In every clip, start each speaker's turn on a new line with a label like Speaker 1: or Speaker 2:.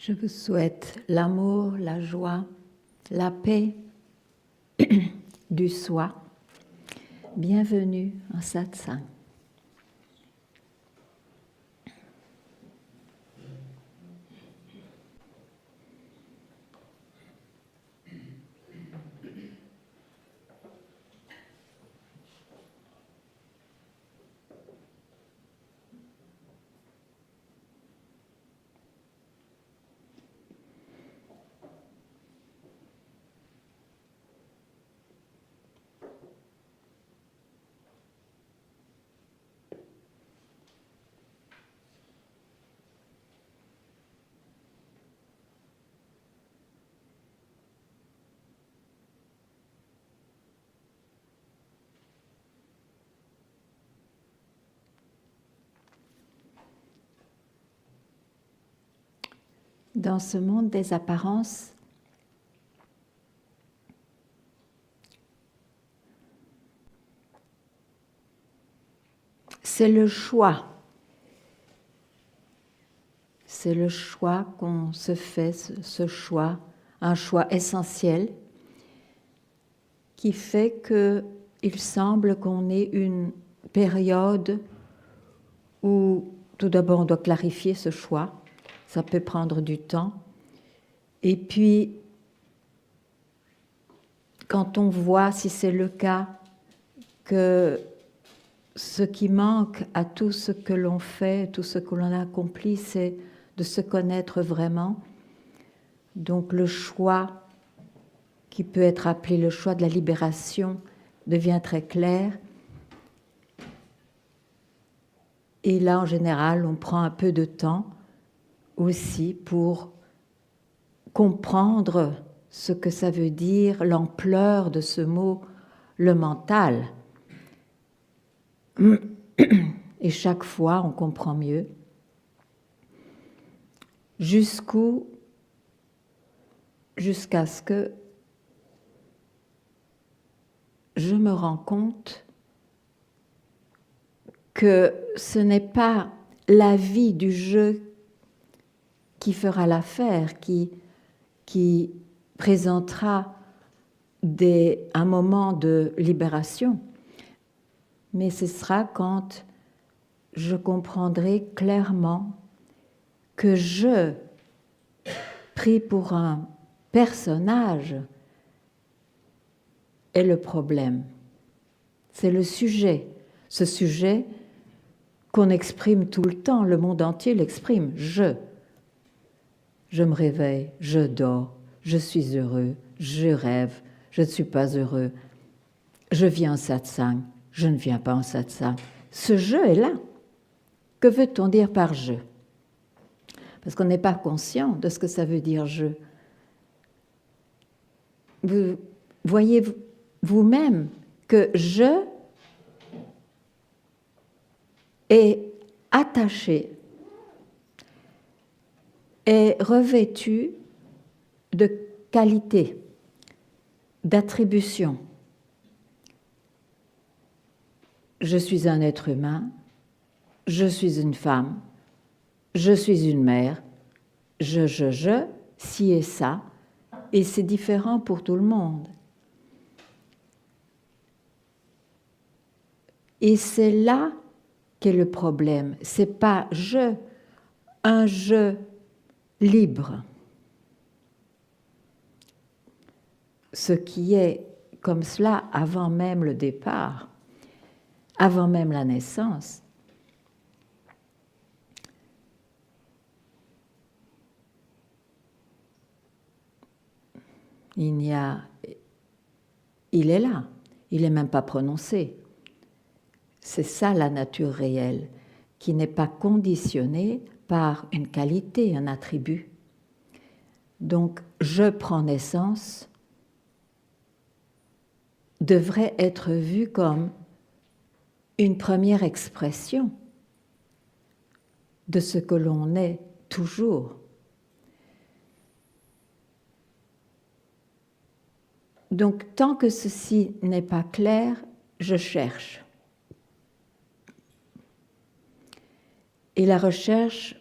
Speaker 1: Je vous souhaite l'amour, la joie, la paix du soi. Bienvenue en satsang. Dans ce monde des apparences, c'est le choix. C'est le choix qu'on se fait, ce choix, un choix essentiel, qui fait qu'il semble qu'on ait une période où, tout d'abord, on doit clarifier ce choix. Ça peut prendre du temps. Et puis, quand on voit, si c'est le cas, que ce qui manque à tout ce que l'on fait, tout ce que l'on a accompli, c'est de se connaître vraiment. Donc le choix, qui peut être appelé le choix de la libération, devient très clair. Et là, en général, on prend un peu de temps aussi pour comprendre ce que ça veut dire, l'ampleur de ce mot, le mental. Et chaque fois, on comprend mieux. Jusqu'à ce que je me rends compte que ce n'est pas la vie du jeu qui fera l'affaire, qui présentera un moment de libération, mais ce sera quand je comprendrai clairement que je, pris pour un personnage, est le problème. C'est le sujet. Ce sujet qu'on exprime tout le temps, le monde entier l'exprime. Je me réveille, je dors, je suis heureux, je rêve, je ne suis pas heureux, je viens en satsang, je ne viens pas en satsang. Ce jeu est là. Que veut-on dire par jeu? Parce qu'on n'est pas conscient de ce que ça veut dire jeu. Vous voyez vous-même que je est attaché, est revêtu de qualités, d'attributions. Je suis un être humain, je suis une femme, je suis une mère, ci et ça, et c'est différent pour tout le monde. Et c'est là qu'est le problème. C'est pas un jeu libre. Ce qui est comme cela avant même le départ, avant même la naissance. Il est là, il n'est même pas prononcé. C'est ça la nature réelle, qui n'est pas conditionnée par une qualité, un attribut. Donc, je prends naissance devrait être vu comme une première expression de ce que l'on est toujours. Donc, tant que ceci n'est pas clair, je cherche. Et la recherche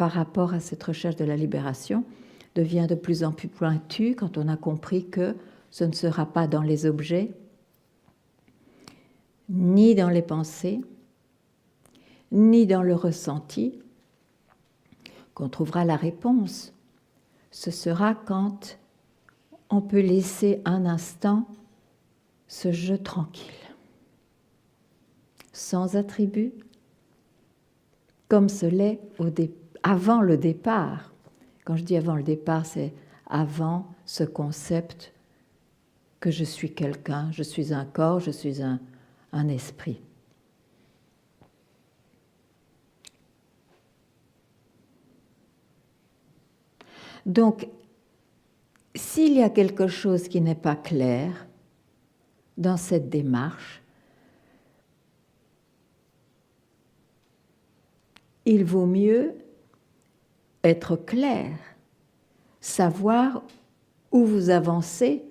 Speaker 1: par rapport à cette recherche de la libération devient de plus en plus pointue quand on a compris que ce ne sera pas dans les objets, ni dans les pensées, ni dans le ressenti qu'on trouvera la réponse. Ce sera quand on peut laisser un instant ce jeu tranquille, sans attribut, comme ce l'est avant le départ. Quand je dis avant le départ, c'est avant ce concept que je suis quelqu'un, je suis un corps, je suis un esprit. Donc, s'il y a quelque chose qui n'est pas clair dans cette démarche, il vaut mieux être clair, savoir où vous avancez,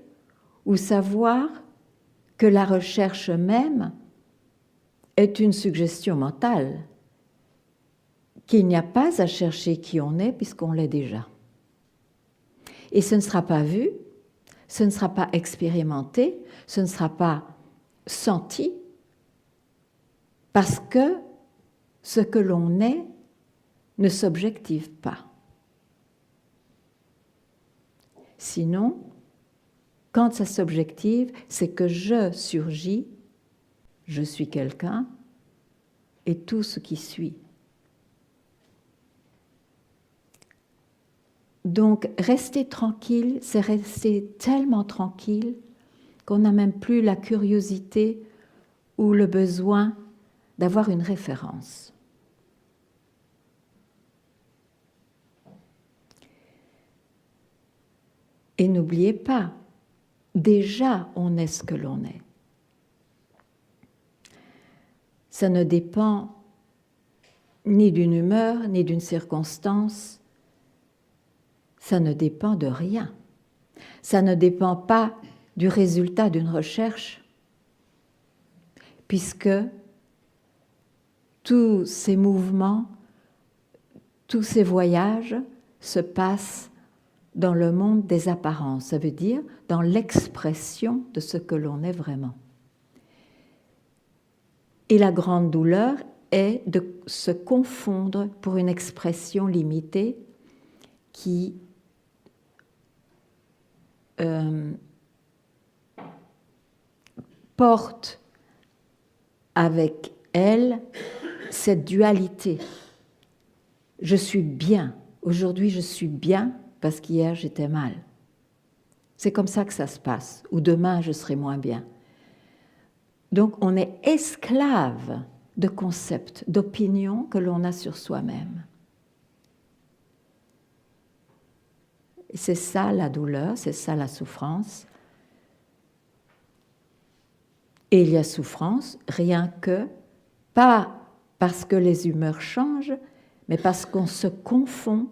Speaker 1: ou savoir que la recherche même est une suggestion mentale, qu'il n'y a pas à chercher qui on est puisqu'on l'est déjà. Et ce ne sera pas vu, ce ne sera pas expérimenté, ce ne sera pas senti, parce que ce que l'on est ne s'objective pas. Sinon, quand ça s'objective, c'est que je surgis, je suis quelqu'un, et tout ce qui suit. Donc, rester tranquille, c'est rester tellement tranquille qu'on n'a même plus la curiosité ou le besoin d'avoir une référence. Et n'oubliez pas, déjà on est ce que l'on est. Ça ne dépend ni d'une humeur, ni d'une circonstance. Ça ne dépend de rien. Ça ne dépend pas du résultat d'une recherche, puisque tous ces mouvements, tous ces voyages se passent dans le monde des apparences, ça veut dire dans l'expression de ce que l'on est vraiment. Et la grande douleur est de se confondre pour une expression limitée qui porte avec elle cette dualité. Je suis bien, aujourd'hui je suis bien parce qu'hier j'étais mal. C'est comme ça que ça se passe, ou demain je serai moins bien. Donc on est esclave de concepts, d'opinions que l'on a sur soi-même. Et c'est ça la douleur, c'est ça la souffrance. Et il y a souffrance rien que, pas parce que les humeurs changent, mais parce qu'on se confond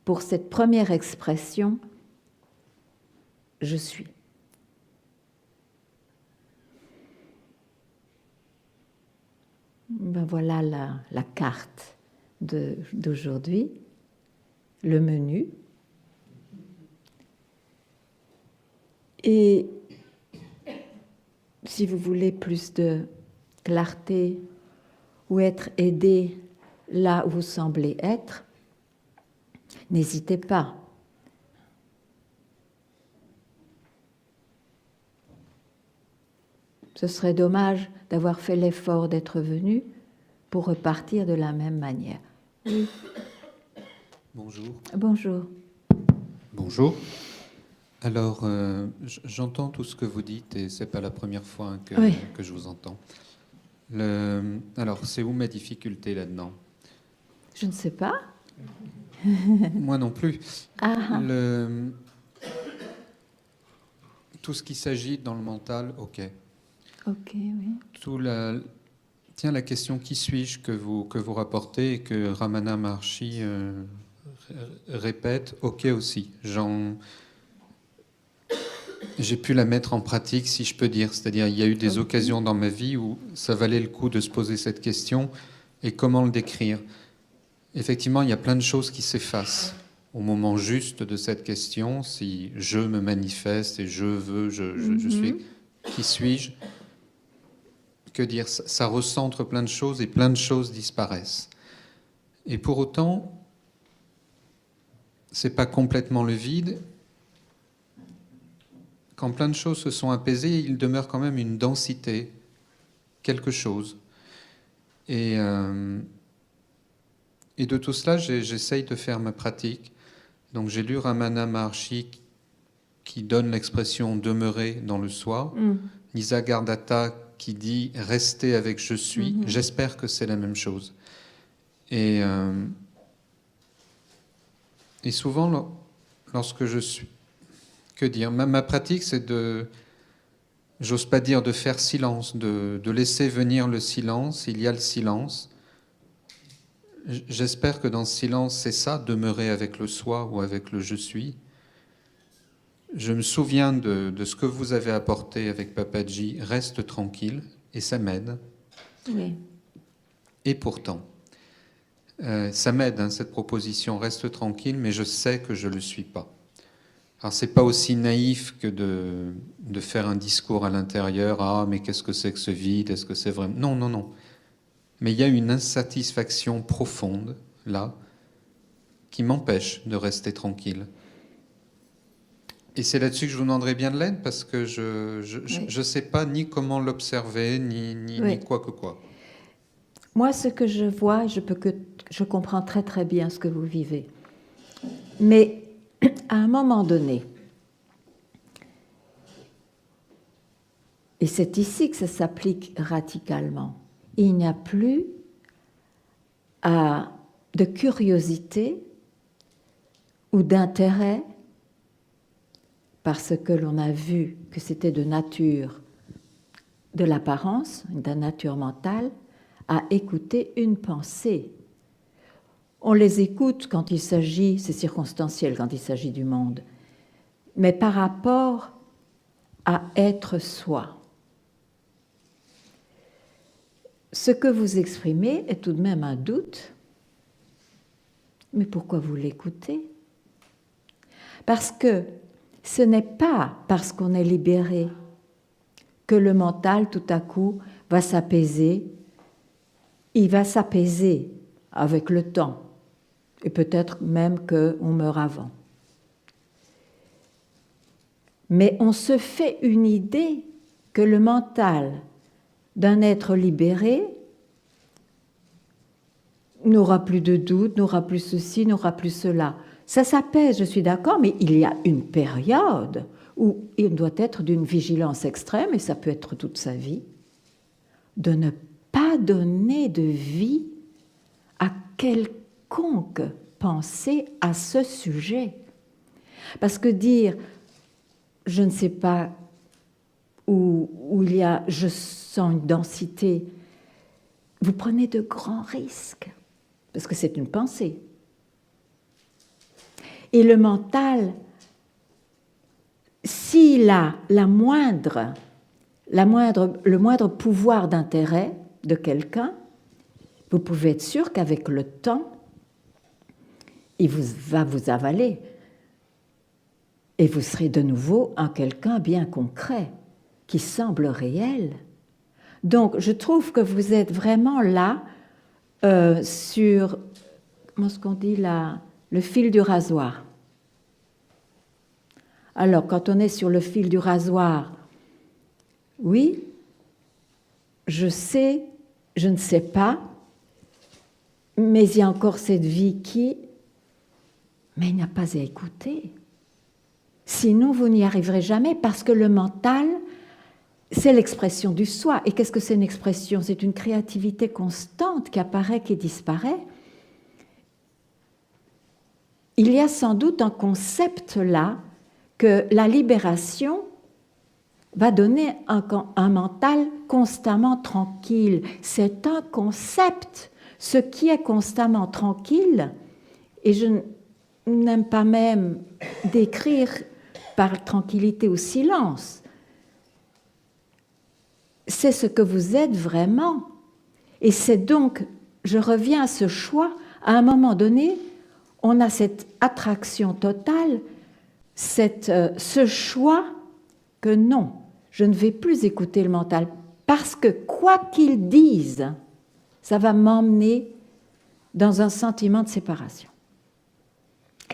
Speaker 1: pour cette première expression « je suis ». Ben voilà la carte d'aujourd'hui, le menu. Et si vous voulez plus de clarté ou être aidé là où vous semblez être, n'hésitez pas. Ce serait dommage d'avoir fait l'effort d'être venu pour repartir de la même manière. Oui.
Speaker 2: Bonjour.
Speaker 1: Bonjour.
Speaker 2: Bonjour. Alors, j'entends tout ce que vous dites et c'est pas la première fois que je vous entends. Alors, c'est où ma difficulté là-dedans?
Speaker 1: Je ne sais pas.
Speaker 2: Moi non plus.
Speaker 1: Ah.
Speaker 2: Tout ce qui s'agit dans le mental, ok.
Speaker 1: Ok, oui.
Speaker 2: La question qui suis-je que vous rapportez et que Ramana Maharshi répète, ok aussi. J'ai pu la mettre en pratique, si je peux dire. C'est-à-dire, il y a eu des occasions dans ma vie où ça valait le coup de se poser cette question et comment le décrire. effectivement, il y a plein de choses qui s'effacent au moment juste de cette question. Si je me manifeste et je veux, je suis, qui suis-je? Que dire? Ça recentre plein de choses et plein de choses disparaissent. Et pour autant, c'est pas complètement le vide. Quand plein de choses se sont apaisées, il demeure quand même une densité, quelque chose. Et de tout cela, j'essaye de faire ma pratique. Donc j'ai lu Ramana Maharshi qui donne l'expression « demeurer dans le soi », Nisargadatta qui dit « rester avec je suis ». J'espère que c'est la même chose. Et souvent, lorsque je suis... Que dire? Ma pratique, c'est de... J'ose pas dire de faire silence, de laisser venir le silence. Il y a le silence. J'espère que dans ce silence, c'est ça, demeurer avec le soi ou avec le je suis. Je me souviens de ce que vous avez apporté avec Papaji, reste tranquille, et ça m'aide.
Speaker 1: Oui.
Speaker 2: Et pourtant, ça m'aide, hein, cette proposition, reste tranquille, mais je sais que je ne le suis pas. Alors, c'est pas aussi naïf que de faire un discours à l'intérieur, ah, mais qu'est-ce que c'est que ce vide, est-ce que c'est vrai? Non, non, non. Mais il y a une insatisfaction profonde, là, qui m'empêche de rester tranquille. Et c'est là-dessus que je vous demanderais bien de l'aide, parce que je sais pas ni comment l'observer, ni quoi que quoi.
Speaker 1: Moi, ce que je vois, je comprends très très bien ce que vous vivez. Mais à un moment donné, et c'est ici que ça s'applique radicalement, il n'y a plus de curiosité ou d'intérêt parce que l'on a vu que c'était de nature, de l'apparence, de nature mentale, à écouter une pensée. On les écoute quand il s'agit, c'est circonstanciel quand il s'agit du monde, mais par rapport à être soi. Ce que vous exprimez est tout de même un doute. Mais pourquoi vous l'écoutez? Parce que ce n'est pas parce qu'on est libéré que le mental, tout à coup, va s'apaiser. Il va s'apaiser avec le temps, et peut-être même qu'on meurt avant. Mais on se fait une idée que le mental d'un être libéré n'aura plus de doute, n'aura plus ceci, n'aura plus cela. Ça s'apaise, je suis d'accord, mais il y a une période où il doit être d'une vigilance extrême, et ça peut être toute sa vie, de ne pas donner de vie à quelconque pensée à ce sujet. Parce que dire, je ne sais pas, où il y a, je sens une densité, vous prenez de grands risques, parce que c'est une pensée. Et le mental, s'il a le moindre pouvoir d'intérêt de quelqu'un, vous pouvez être sûr qu'avec le temps, il va vous avaler. Et vous serez de nouveau un quelqu'un bien concret, qui semble réel. Donc, je trouve que vous êtes vraiment là sur, comment est-ce qu'on dit là, le fil du rasoir. Alors, quand on est sur le fil du rasoir, oui, je sais, je ne sais pas, mais il y a encore cette vie qui... Mais il n'y a pas à écouter. Sinon, vous n'y arriverez jamais, parce que le mental, c'est l'expression du soi. Et qu'est-ce que c'est une expression? C'est une créativité constante qui apparaît, qui disparaît. Il y a sans doute un concept là que la libération va donner un mental constamment tranquille. C'est un concept. Ce qui est constamment tranquille, et je n'aime pas même décrire par tranquillité ou silence, c'est ce que vous êtes vraiment. Et c'est donc, je reviens à ce choix À un moment donné, on a cette attraction totale, ce choix que non, je ne vais plus écouter le mental, parce que quoi qu'il dise, ça va m'emmener dans un sentiment de séparation.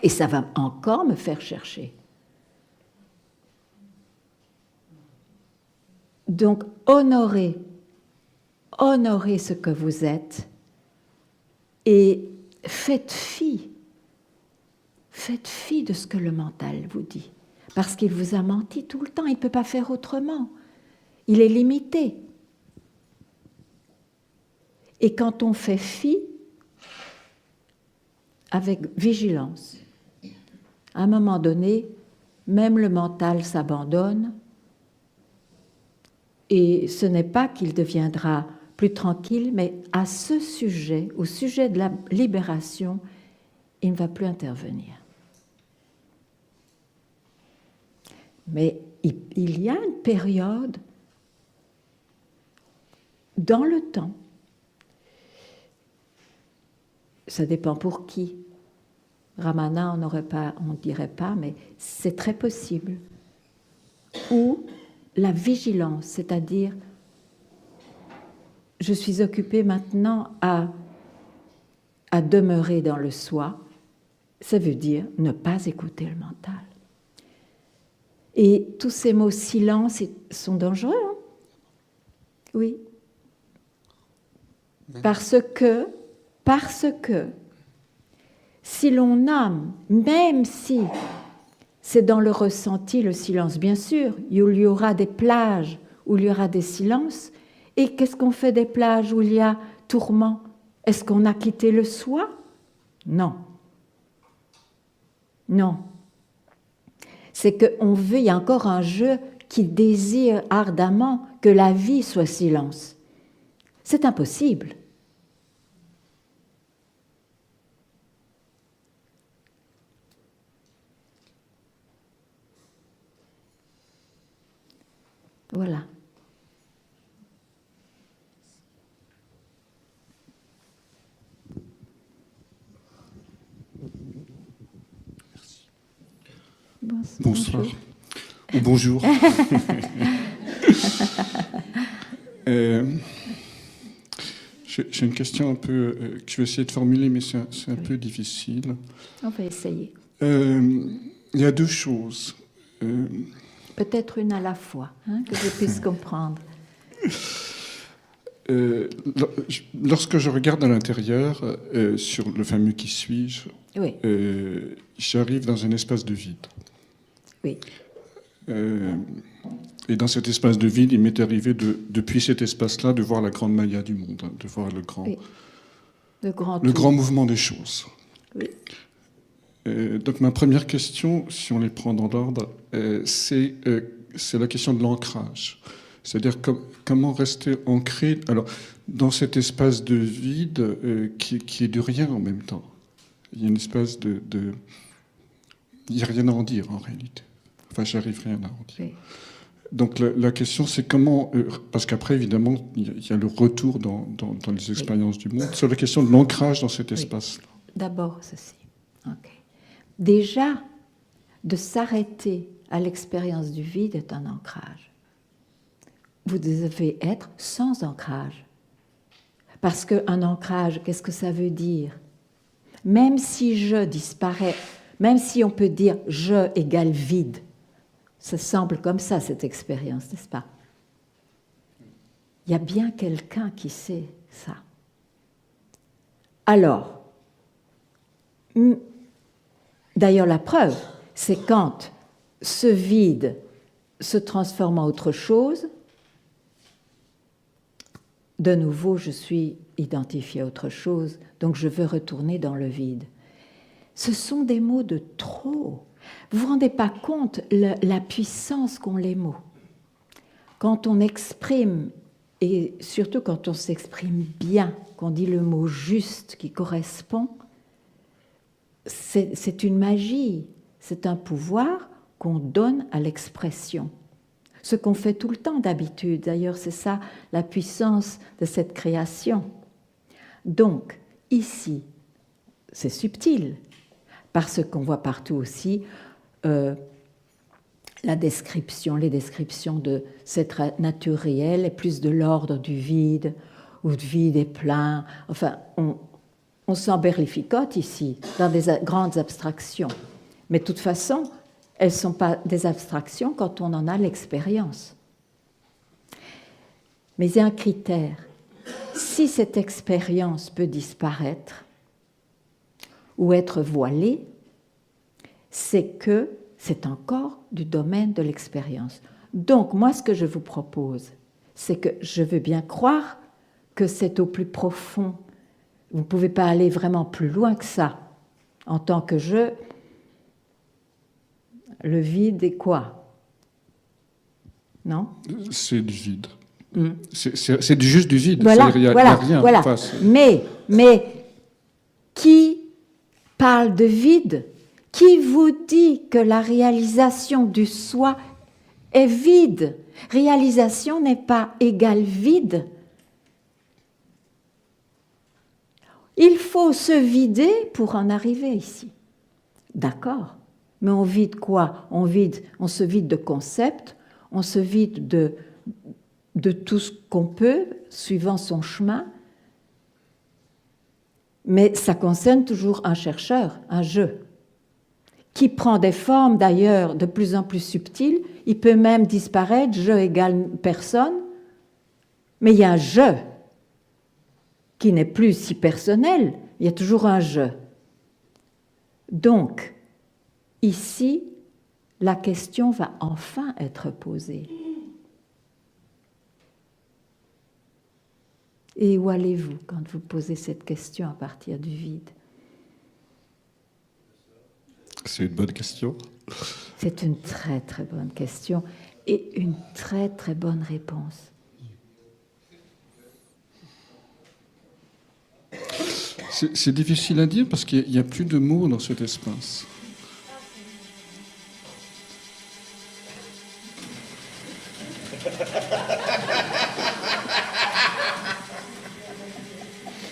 Speaker 1: Et ça va encore me faire chercher. Donc, honorez ce que vous êtes et faites fi de ce que le mental vous dit. Parce qu'il vous a menti tout le temps, il ne peut pas faire autrement. Il est limité. Et quand on fait fi, avec vigilance, à un moment donné, même le mental s'abandonne et ce n'est pas qu'il deviendra plus tranquille, mais à ce sujet, au sujet de la libération, il ne va plus intervenir. Mais il y a une période dans le temps, ça dépend pour qui. Ramana, on ne dirait pas, mais c'est très possible. Ou la vigilance, c'est-à-dire, je suis occupée maintenant à demeurer dans le soi, ça veut dire ne pas écouter le mental. Et tous ces mots silence sont dangereux, hein? Oui. Parce que si l'on nomme, même si c'est dans le ressenti, le silence, bien sûr, il y aura des plages où il y aura des silences, et qu'est-ce qu'on fait des plages où il y a tourment? Est-ce qu'on a quitté le soi? Non. Non. C'est qu'on veut, il y a encore un jeu qui désire ardemment que la vie soit silence. C'est impossible. Voilà.
Speaker 3: Bonsoir. Ou bonjour. J'ai une question un peu que je vais essayer de formuler, mais c'est un peu difficile.
Speaker 1: On va essayer.
Speaker 3: Il y a deux choses.
Speaker 1: Peut-être une à la fois, hein, que je puisse comprendre.
Speaker 3: Lorsque je regarde à l'intérieur, sur le fameux qui suis-je,
Speaker 1: Oui.
Speaker 3: j'arrive dans un espace de vide.
Speaker 1: Oui.
Speaker 3: Et dans cet espace de vide, il m'est arrivé, depuis cet espace-là, de voir la grande maya du monde, de voir le grand mouvement des choses.
Speaker 1: Oui.
Speaker 3: Donc ma première question, si on les prend dans l'ordre, c'est la question de l'ancrage. C'est-à-dire comment rester ancré dans cet espace de vide qui est de rien en même temps. Il y a une espèce il n'y a rien à en dire en réalité. Enfin, j'arrive rien à en dire. Oui. Donc la question, c'est comment... parce qu'après, évidemment, il y a le retour dans les expériences du monde. Sur la question de l'ancrage dans cet espace-là.
Speaker 1: D'abord, ceci. Ok. Déjà, de s'arrêter à l'expérience du vide est un ancrage. Vous devez être sans ancrage. Parce qu'un ancrage, qu'est-ce que ça veut dire? Même si je disparaît, même si on peut dire je égale vide, ça semble comme ça, cette expérience, n'est-ce pas? Il y a bien quelqu'un qui sait ça. Alors, d'ailleurs, la preuve, c'est quand ce vide se transforme en autre chose, de nouveau, je suis identifiée à autre chose, donc je veux retourner dans le vide. Ce sont des mots de trop. Vous ne vous rendez pas compte la puissance qu'ont les mots. Quand on exprime, et surtout quand on s'exprime bien, qu'on dit le mot juste qui correspond, c'est une magie, c'est un pouvoir qu'on donne à l'expression. Ce qu'on fait tout le temps d'habitude, d'ailleurs c'est ça la puissance de cette création. Donc, ici, c'est subtil, parce qu'on voit partout aussi les descriptions de cette nature réelle est plus de l'ordre du vide, ou de vide et plein. Enfin, on s'emberlificote ici, dans des grandes abstractions. Mais de toute façon, elles ne sont pas des abstractions quand on en a l'expérience. Mais il y a un critère. Si cette expérience peut disparaître ou être voilée, c'est que c'est encore du domaine de l'expérience. Donc, moi, ce que je vous propose, c'est que je veux bien croire que c'est au plus profond. Vous ne pouvez pas aller vraiment plus loin que ça. En tant que je, le vide est quoi? Non?
Speaker 3: C'est du vide. C'est juste du vide.
Speaker 1: Voilà,
Speaker 3: Il n'y a rien.
Speaker 1: Voilà.
Speaker 3: Enfin,
Speaker 1: mais qui parle de vide? Qui vous dit que la réalisation du soi est vide? Réalisation n'est pas égale vide. Il faut se vider pour en arriver ici. D'accord. Mais on vide quoi? On se vide de concepts, on se vide de tout ce qu'on peut, suivant son chemin. Mais ça concerne toujours un chercheur, un je, qui prend des formes d'ailleurs de plus en plus subtiles. Il peut même disparaître, je égale personne, mais il y a un je qui n'est plus si personnel, il y a toujours un je. Donc, ici, la question va enfin être posée. Et où allez-vous quand vous posez cette question à partir du vide?
Speaker 3: c'est une bonne question.
Speaker 1: C'est une très très bonne question et une très très bonne réponse.
Speaker 3: C'est difficile à dire parce qu'il n'y a plus de mots dans cet espace.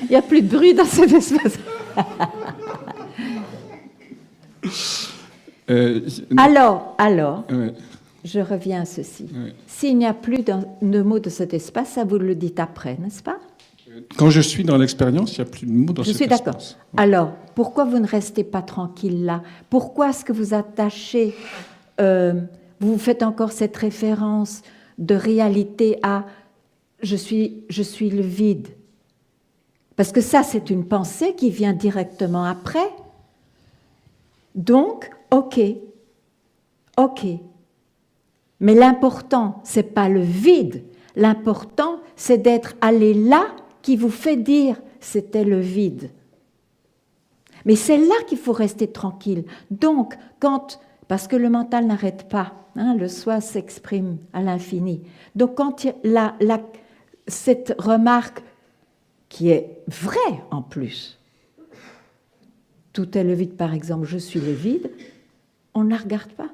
Speaker 1: Il n'y a plus de bruit dans cet espace. Alors,
Speaker 3: ouais.
Speaker 1: je reviens à ceci.
Speaker 3: Ouais.
Speaker 1: S'il n'y a plus de mots de cet espace, ça vous le dites après, n'est-ce pas?
Speaker 3: Quand je suis dans l'expérience, il n'y a plus de mots dans
Speaker 1: Je
Speaker 3: cet
Speaker 1: suis
Speaker 3: espace.
Speaker 1: d'accord. Alors, pourquoi vous ne restez pas tranquille là? Pourquoi est-ce que vous attachez, vous faites encore cette référence de réalité à je suis le vide? Parce que ça, c'est une pensée qui vient directement après. Donc, ok. Mais l'important, c'est pas le vide. L'important, c'est d'être allé là qui vous fait dire c'était le vide. Mais c'est là qu'il faut rester tranquille. Donc, parce que le mental n'arrête pas, hein, le soi s'exprime à l'infini. Donc, quand cette remarque qui est vraie en plus, tout est le vide, par exemple, je suis le vide, on ne la regarde pas.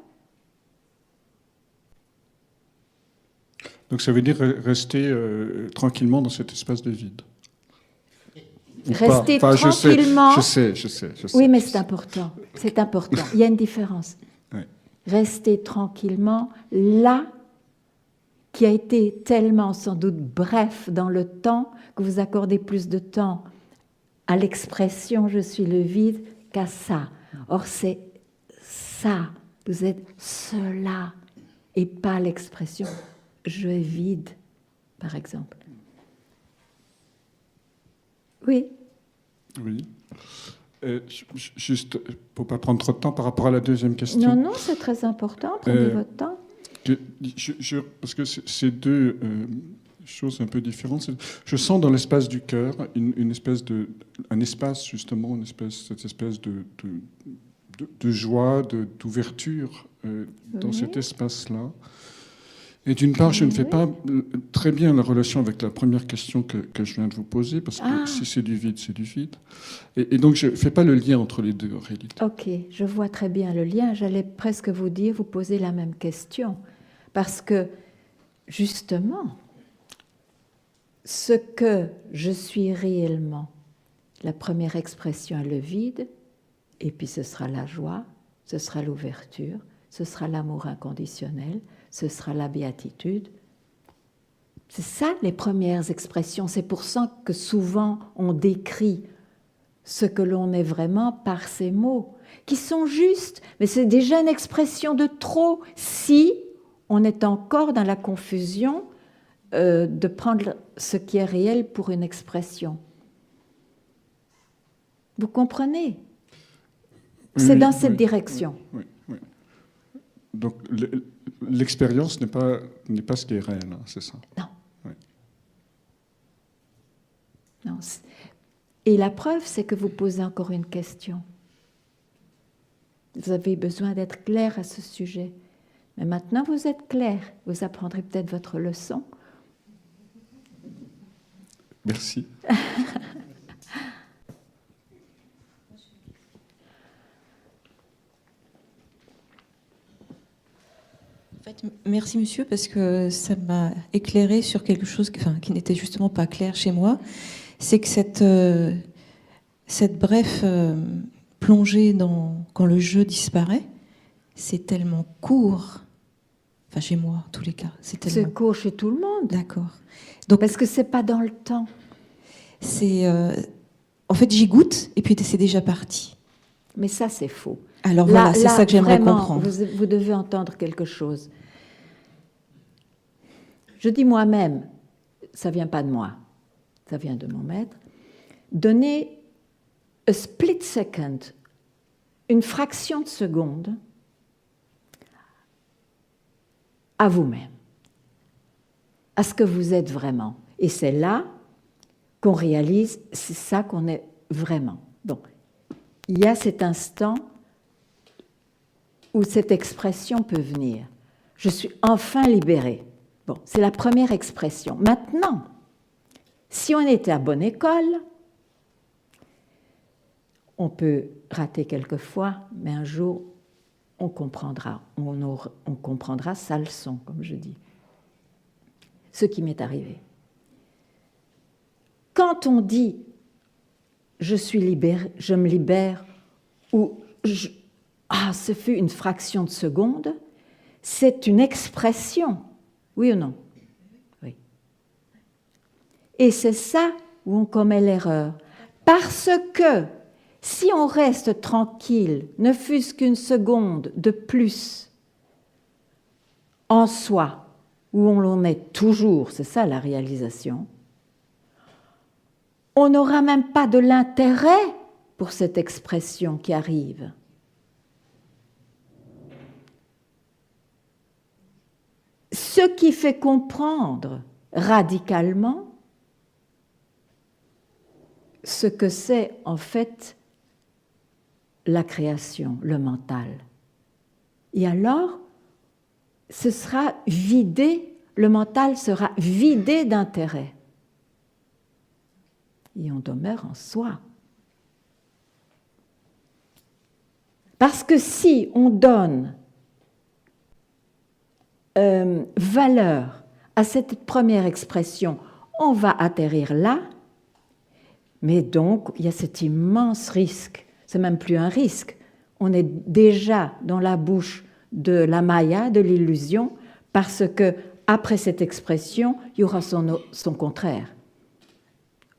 Speaker 3: Donc ça veut dire rester tranquillement dans cet espace de vide.
Speaker 1: Rester tranquillement.
Speaker 3: Je sais.
Speaker 1: Oui, mais c'est important. C'est important. Il y a une différence.
Speaker 3: Oui.
Speaker 1: Rester tranquillement là, qui a été tellement sans doute bref dans le temps, que vous accordez plus de temps à l'expression « je suis le vide » qu'à ça. Or, c'est ça. Vous êtes cela et pas l'expression « je est vide », par exemple. Oui.
Speaker 3: Oui. Juste, pour ne pas prendre trop de temps par rapport à la deuxième question.
Speaker 1: Non, c'est très important. Prenez votre temps.
Speaker 3: Parce que c'est deux choses un peu différentes. Je sens dans l'espace du cœur cette espèce de joie, d'ouverture dans cet espace-là. Et d'une part, je ne fais pas très bien la relation avec la première question que je viens de vous poser, parce que si c'est du vide, c'est du vide. Et donc, je ne fais pas le lien entre les deux, en réalité.
Speaker 1: Ok, je vois très bien le lien. J'allais presque vous poser la même question. Parce que, justement, ce que je suis réellement, La première expression est le vide, et puis ce sera la joie, ce sera l'ouverture, ce sera l'amour inconditionnel, ce sera la béatitude. C'est ça les premières expressions. C'est pour ça que souvent on décrit ce que l'on est vraiment par ces mots, qui sont justes, mais c'est déjà une expression de trop si on est encore dans la confusion de prendre ce qui est réel pour une expression. Vous comprenez? C'est
Speaker 3: Oui,
Speaker 1: dans cette
Speaker 3: oui,
Speaker 1: direction.
Speaker 3: oui, oui. Donc l'expérience n'est pas ce qui est réel, hein, c'est ça?
Speaker 1: Non.
Speaker 3: Oui.
Speaker 1: Non. Et la preuve, c'est que vous posez encore une question. Vous avez besoin d'être clair à ce sujet. Mais maintenant, vous êtes clair. Vous apprendrez peut-être votre leçon.
Speaker 3: Merci.
Speaker 4: En fait, merci monsieur, parce que ça m'a éclairé sur quelque chose qui n'était justement pas clair chez moi. C'est que cette brève plongée quand le jeu disparaît, c'est tellement court. Enfin, chez moi, en tous les cas. C'est tellement
Speaker 1: court chez tout le monde.
Speaker 4: D'accord. Donc,
Speaker 1: parce que c'est pas dans le temps.
Speaker 4: En fait, j'y goûte et puis c'est déjà parti.
Speaker 1: Mais ça, c'est faux.
Speaker 4: Alors voilà, c'est ça que j'aimerais comprendre.
Speaker 1: Vous devez entendre quelque chose. Je dis moi-même, ça vient pas de moi, ça vient de mon maître. Donnez a split second, une fraction de seconde, à vous-même, à ce que vous êtes vraiment. Et c'est là qu'on réalise, c'est ça qu'on est vraiment. Bon, il y a cet instant où cette expression peut venir. Je suis enfin libérée. Bon, c'est la première expression. Maintenant, si on était à bonne école, on peut rater quelquefois, mais un jour, on comprendra. On comprendra sa leçon, comme je dis. Ce qui m'est arrivé. Quand on dit « je suis libéré, je me libère » ou « ce fut une fraction de seconde », c'est une expression, oui ou non? Oui. Et c'est ça où on commet l'erreur. Parce que si on reste tranquille, ne fût-ce qu'une seconde de plus en soi, où on l'en est toujours, c'est ça la réalisation, on n'aura même pas de l'intérêt pour cette expression qui arrive. Ce qui fait comprendre radicalement ce que c'est en fait la création, le mental. Et alors, ce sera vidé, le mental sera vidé d'intérêt. Et on demeure en soi. Parce que si on donne valeur à cette première expression, on va atterrir là, mais donc il y a cet immense risque, c'est même plus un risque, on est déjà dans la bouche de la maya, de l'illusion, parce que après cette expression, il y aura son contraire.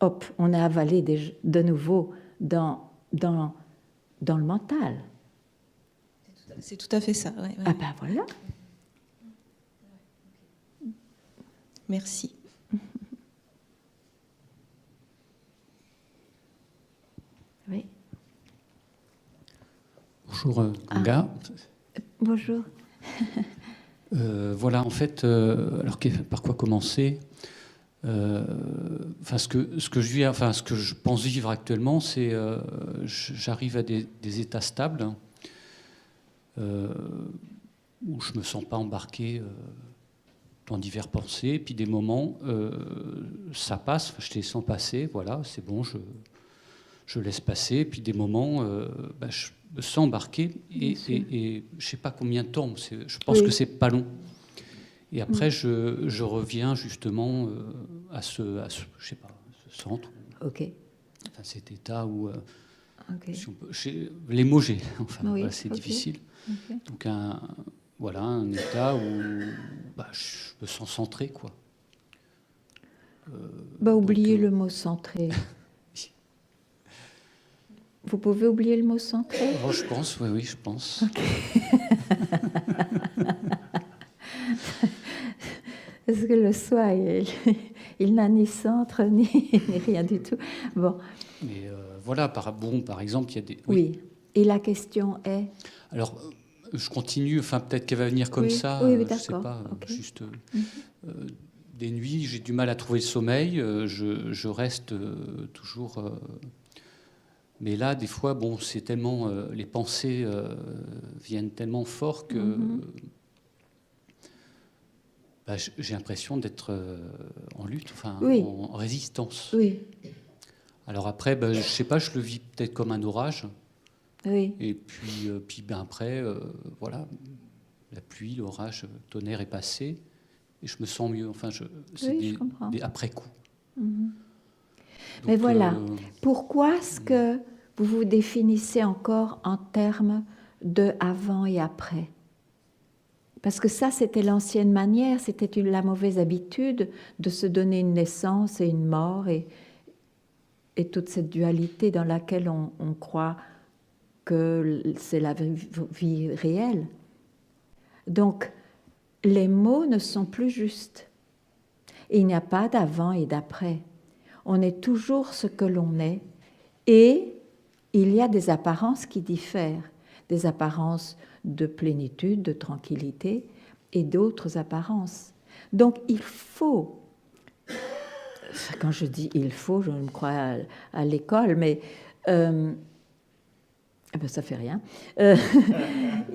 Speaker 1: Hop, on est avalé de nouveau dans le mental.
Speaker 4: C'est tout à fait ça. Ouais.
Speaker 1: Ah ben voilà.
Speaker 4: Merci.
Speaker 1: Oui.
Speaker 5: Bonjour Ganga.
Speaker 1: Bonjour.
Speaker 5: Voilà, en fait, alors par quoi commencer? Ce que je pense vivre actuellement, c'est j'arrive à des états stables où je me sens pas embarqué dans diverses pensées, puis des moments ça passe, je les sens passer, voilà, c'est bon, je laisse passer, puis des moments je me sens embarqué et je sais pas combien de temps, je pense que c'est pas long. Et après, je reviens justement à ce centre.
Speaker 1: Ok.
Speaker 5: Enfin, cet état où
Speaker 1: Ok.
Speaker 5: si les mots, enfin,
Speaker 1: Oui,
Speaker 5: voilà, c'est
Speaker 1: ok.
Speaker 5: difficile.
Speaker 1: Ok.
Speaker 5: Donc voilà, un état où je me sens centré, quoi.
Speaker 1: Oubliez
Speaker 5: donc,
Speaker 1: le mot centré. Vous pouvez oublier le mot centré?
Speaker 5: oh, je pense, oui, je pense.
Speaker 1: Parce que le soi, il n'a ni centre, ni rien du tout. Bon,
Speaker 5: Mais voilà, par exemple, il y a des...
Speaker 1: oui. Et la question est?
Speaker 5: Alors, je continue, enfin, peut-être qu'elle va venir comme
Speaker 1: Oui,
Speaker 5: ça,
Speaker 1: oui, oui,
Speaker 5: je ne sais
Speaker 1: d'accord.
Speaker 5: pas,
Speaker 1: Ok.
Speaker 5: juste... des nuits, j'ai du mal à trouver le sommeil, je reste toujours... mais là, des fois, bon, c'est tellement... les pensées viennent tellement fort que... j'ai l'impression d'être en lutte, enfin,
Speaker 1: Oui.
Speaker 5: en résistance.
Speaker 1: Oui,
Speaker 5: Alors après, je ne sais pas, je le vis peut-être comme un orage.
Speaker 1: oui.
Speaker 5: Et puis, après, voilà, la pluie, l'orage, le tonnerre est passé. Et je me sens mieux. Enfin, c'est
Speaker 1: Oui, je comprends.
Speaker 5: des après-coups.
Speaker 1: Mais
Speaker 5: Donc,
Speaker 1: voilà, pourquoi est-ce que vous vous définissez encore en termes de avant et après? Parce que ça, c'était l'ancienne manière, c'était la mauvaise habitude de se donner une naissance et une mort et toute cette dualité dans laquelle on croit que c'est la vie réelle. Donc, les mots ne sont plus justes. Et il n'y a pas d'avant et d'après. On est toujours ce que l'on est et il y a des apparences qui diffèrent, des apparences de plénitude, de tranquillité et d'autres apparences. Donc il faut, quand je dis il faut, je me crois à l'école, mais ça fait rien.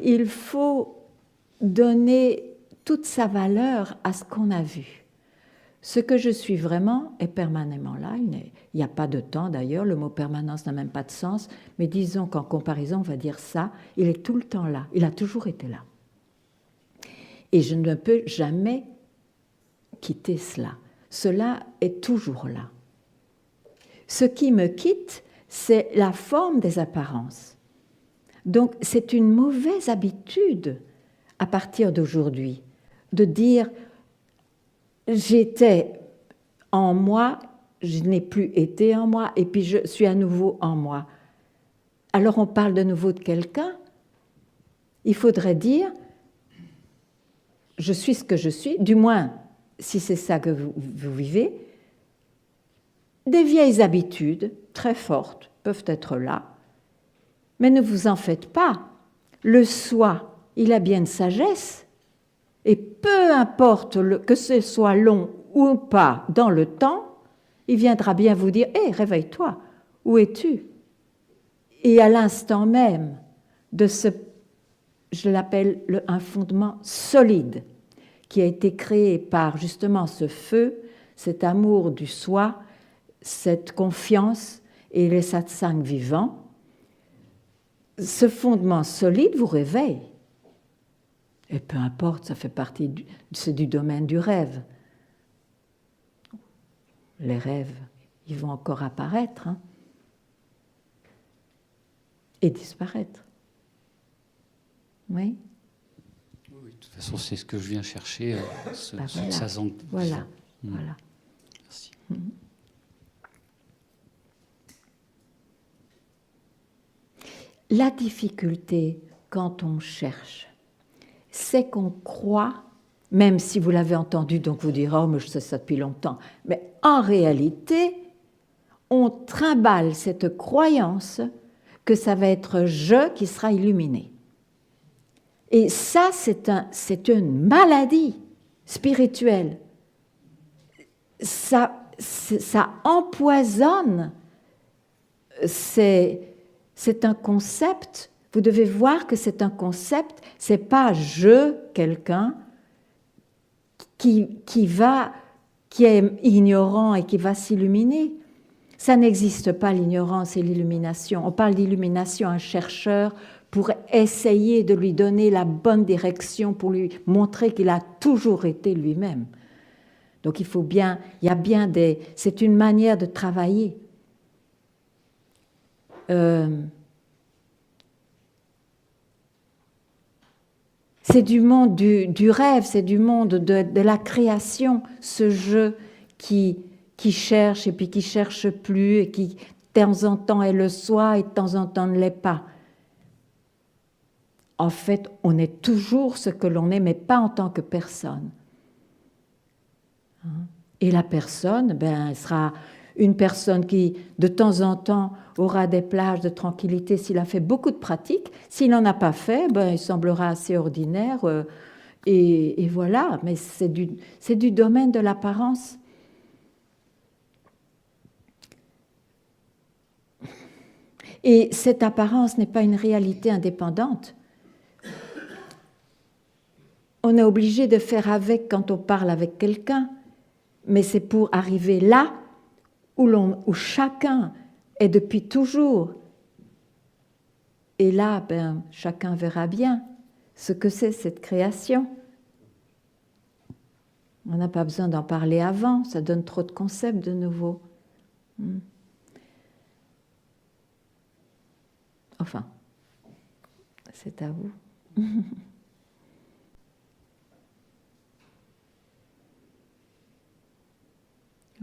Speaker 1: Il faut donner toute sa valeur à ce qu'on a vu. Ce que je suis vraiment est permanemment là. Il n'y a pas de temps d'ailleurs, le mot permanence n'a même pas de sens, mais disons qu'en comparaison, on va dire ça, il est tout le temps là, il a toujours été là. Et je ne peux jamais quitter cela. Cela est toujours là. Ce qui me quitte, c'est la forme des apparences. Donc c'est une mauvaise habitude à partir d'aujourd'hui de dire j'étais en moi, je n'ai plus été en moi, et puis je suis à nouveau en moi. Alors on parle de nouveau de quelqu'un. Il faudrait dire, je suis ce que je suis, du moins, si c'est ça que vous vivez. Des vieilles habitudes, très fortes, peuvent être là, mais ne vous en faites pas. Le soi, il a bien une sagesse. Et peu importe que ce soit long ou pas dans le temps, il viendra bien vous dire « Hé, réveille-toi, où es-tu » Et à l'instant même de ce, je l'appelle un fondement solide, qui a été créé par justement ce feu, cet amour du soi, cette confiance et les satsangs vivants, ce fondement solide vous réveille. Et peu importe, ça fait partie c'est du domaine du rêve. Les rêves, ils vont encore apparaître et disparaître. Oui.
Speaker 5: Oui, de toute façon, c'est ce que je viens chercher,
Speaker 1: Voilà.
Speaker 5: Sazang.
Speaker 1: Voilà. Voilà.
Speaker 5: Merci.
Speaker 1: La difficulté quand on cherche, c'est qu'on croit, même si vous l'avez entendu, donc vous direz « Oh, mais je sais ça depuis longtemps », mais en réalité, on trimballe cette croyance que ça va être je qui sera illuminé. Et ça, c'est une maladie spirituelle. Ça empoisonne. C'est un concept. Vous devez voir que c'est un concept. C'est pas je, quelqu'un qui est ignorant et qui va s'illuminer. Ça n'existe pas, l'ignorance et l'illumination. On parle d'illumination, un chercheur pour essayer de lui donner la bonne direction, pour lui montrer qu'il a toujours été lui-même. Donc c'est une manière de travailler. c'est du monde du rêve, c'est du monde de la création, ce jeu qui cherche et puis qui cherche plus et qui de temps en temps est le soi et de temps en temps ne l'est pas. En fait, on est toujours ce que l'on est, mais pas en tant que personne. Et la personne, elle sera une personne qui, de temps en temps, aura des plages de tranquillité s'il a fait beaucoup de pratiques. S'il n'en a pas fait, il semblera assez ordinaire. Et voilà, mais c'est du domaine de l'apparence. Et cette apparence n'est pas une réalité indépendante. On est obligé de faire avec quand on parle avec quelqu'un, mais c'est pour arriver là où chacun est depuis toujours. Et là, chacun verra bien ce que c'est cette création. On n'a pas besoin d'en parler avant, ça donne trop de concepts de nouveau. Enfin, c'est à vous.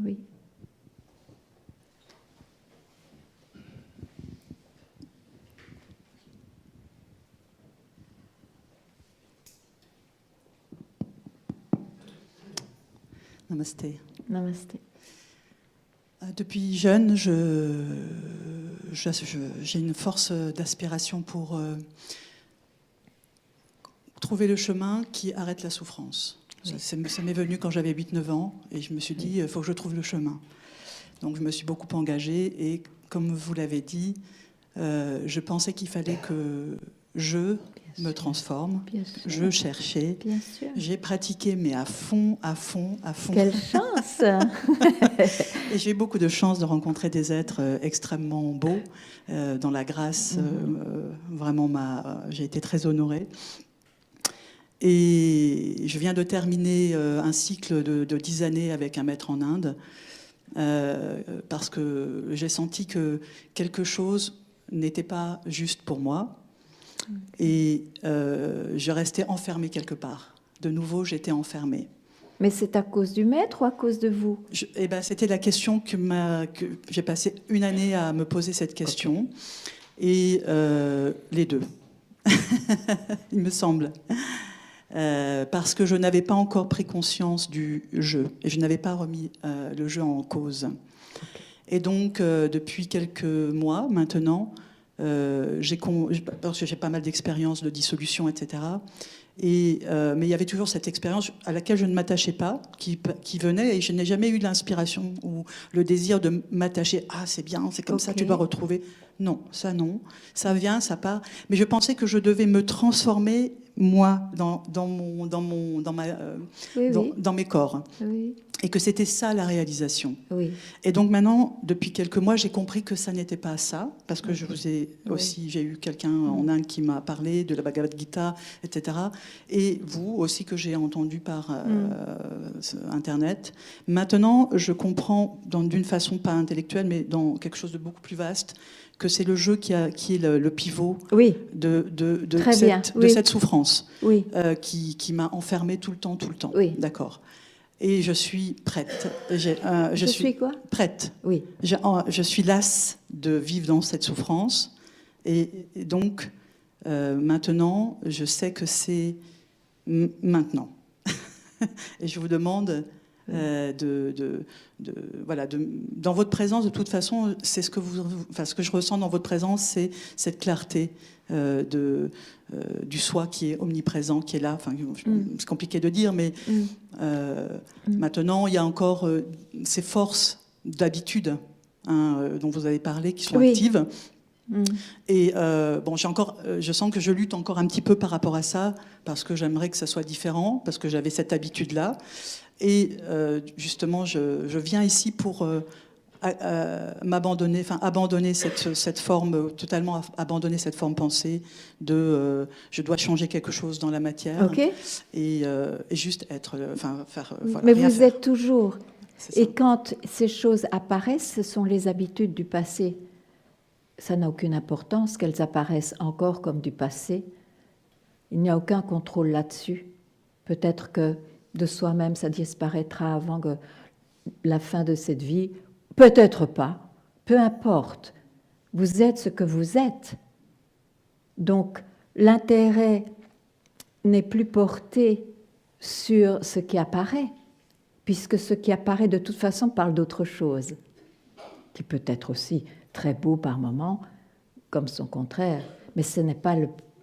Speaker 1: Oui.
Speaker 6: Namasté.
Speaker 1: Namasté.
Speaker 6: Depuis jeune, j'ai une force d'aspiration pour trouver le chemin qui arrête la souffrance. Oui. Ça m'est venu quand j'avais 8-9 ans et je me suis dit, il faut que je trouve le chemin. Donc je me suis beaucoup engagée et comme vous l'avez dit, je pensais qu'il fallait que je me transforme. Je cherchais. J'ai pratiqué, mais à fond.
Speaker 1: Quelle chance.
Speaker 6: Et j'ai eu beaucoup de chance de rencontrer des êtres extrêmement beaux. Dans la grâce, vraiment, j'ai été très honorée. Et je viens de terminer un cycle de 10 années avec un maître en Inde, parce que j'ai senti que quelque chose n'était pas juste pour moi. Et je restais enfermée quelque part. De nouveau, j'étais enfermée.
Speaker 1: Mais c'est à cause du maître ou à cause de vous?
Speaker 6: C'était la question que j'ai passé une année à me poser cette question. Okay. Et les deux, il me semble. Parce que je n'avais pas encore pris conscience du jeu. Et je n'avais pas remis le jeu en cause. Okay. Et donc, depuis quelques mois maintenant, parce que j'ai pas mal d'expériences de dissolution, etc. Mais il y avait toujours cette expérience à laquelle je ne m'attachais pas, qui venait, et je n'ai jamais eu l'inspiration ou le désir de m'attacher. Ah, c'est bien, c'est comme okay. Ça, tu dois retrouver. Non, ça vient, ça part. Mais je pensais que je devais me transformer, moi, dans mes corps. Oui. Et que c'était ça la réalisation. Oui. Et donc maintenant, depuis quelques mois, j'ai compris que ça n'était pas ça, parce que je vous ai aussi, j'ai eu quelqu'un en Inde qui m'a parlé de la Bhagavad Gita, etc. Et vous aussi que j'ai entendu par Internet. Maintenant, je comprends d'une façon pas intellectuelle, mais dans quelque chose de beaucoup plus vaste, que c'est le jeu qui est le pivot de cette souffrance qui m'a enfermée tout le temps. Oui. D'accord. Et je suis prête. Je suis quoi ? Prête. Oui. Je suis lasse de vivre dans cette souffrance. Et donc, maintenant, je sais que c'est maintenant. Et je vous demande dans votre présence, de toute façon, c'est ce que je ressens dans votre présence, c'est cette clarté du soi qui est omniprésent, qui est là. Enfin, c'est compliqué de dire, mais maintenant, il y a encore ces forces d'habitude dont vous avez parlé, qui sont actives. Et je sens que je lutte encore un petit peu par rapport à ça, parce que j'aimerais que ça soit différent, parce que j'avais cette habitude-là. Et justement, je viens ici pour abandonner cette forme, totalement abandonner cette forme pensée de je dois changer quelque chose dans la matière. Okay. Et juste être, faire. Voilà,
Speaker 1: mais vous êtes toujours. Et quand ces choses apparaissent, ce sont les habitudes du passé. ça n'a aucune importance qu'elles apparaissent encore comme du passé. Il n'y a aucun contrôle là-dessus. Peut-être que de soi-même, ça disparaîtra avant que la fin de cette vie. Peut-être pas. Peu importe. Vous êtes ce que vous êtes. Donc, l'intérêt n'est plus porté sur ce qui apparaît, puisque ce qui apparaît de toute façon parle d'autre chose, qui peut être aussi très beau par moments, comme son contraire. Mais ce n'est pas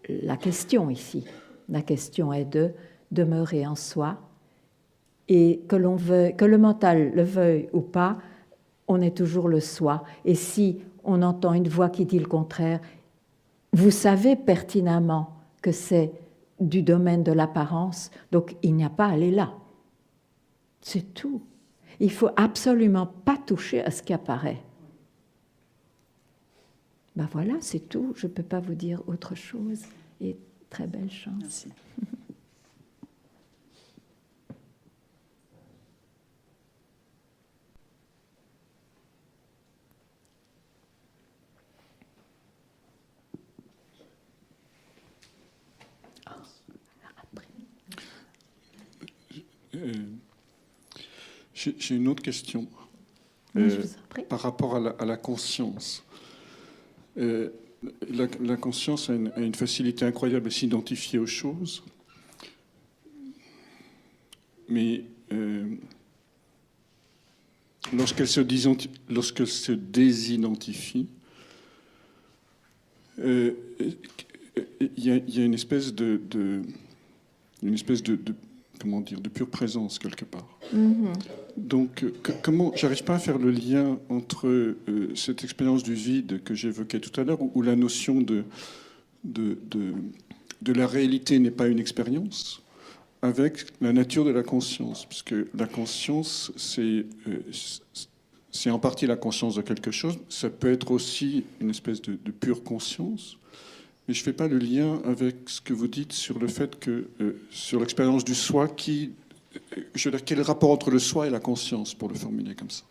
Speaker 1: la question ici. La question est de demeurer en soi, et que le mental le veuille ou pas, on est toujours le soi. Et si on entend une voix qui dit le contraire, vous savez pertinemment que c'est du domaine de l'apparence, donc il n'y a pas à aller là. C'est tout. Il ne faut absolument pas toucher à ce qui apparaît. Ben voilà, c'est tout. Je ne peux pas vous dire autre chose. Et très belle chance.
Speaker 6: Merci.
Speaker 3: J'ai une autre question par rapport à la conscience. La conscience a une facilité incroyable à s'identifier aux choses, mais lorsqu'elle se désidentifie, il y a une espèce de comment dire, de pure présence quelque part. Mm-hmm. Donc, comment, j'arrive pas à faire le lien entre cette expérience du vide que j'évoquais tout à l'heure, où la notion de la réalité n'est pas une expérience, avec la nature de la conscience, puisque la conscience, c'est en partie la conscience de quelque chose, ça peut être aussi une espèce de pure conscience. Mais je ne fais pas le lien avec ce que vous dites sur le fait que, sur l'expérience du soi, je veux dire, quel est le rapport entre le soi et la conscience, pour le formuler comme ça?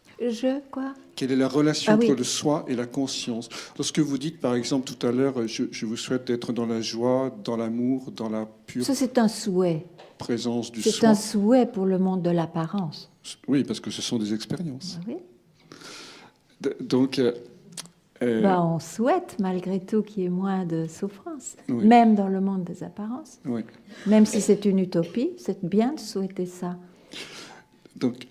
Speaker 3: Quelle est la relation entre le soi et la conscience? Lorsque vous dites, par exemple, tout à l'heure, je vous souhaite d'être dans la joie, dans l'amour, dans la pure...
Speaker 1: Ça, c'est un souhait.
Speaker 3: Présence du soi.
Speaker 1: C'est un souhait pour le monde de l'apparence.
Speaker 3: Oui, parce que ce sont des expériences.
Speaker 1: Oui.
Speaker 3: Donc...
Speaker 1: on souhaite malgré tout qu'il y ait moins de souffrance,
Speaker 3: oui.
Speaker 1: Même dans le monde des apparences.
Speaker 3: Oui.
Speaker 1: Même si c'est une utopie, c'est bien de souhaiter ça.
Speaker 3: Donc,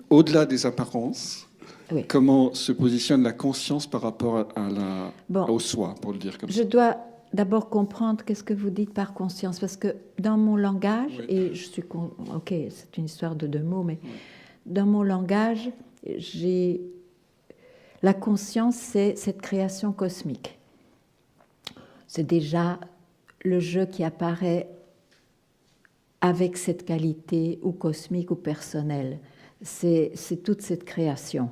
Speaker 3: au-delà des apparences, oui. Comment se positionne la conscience par rapport au soi, pour le dire comme ça?
Speaker 1: Je dois d'abord comprendre qu'est-ce que vous dites par conscience, parce que dans mon langage, oui. Et je suis... Ok, c'est une histoire de 2 mots, mais oui. Dans mon langage, la conscience, c'est cette création cosmique. C'est déjà le jeu qui apparaît avec cette qualité, ou cosmique ou personnelle. C'est toute cette création.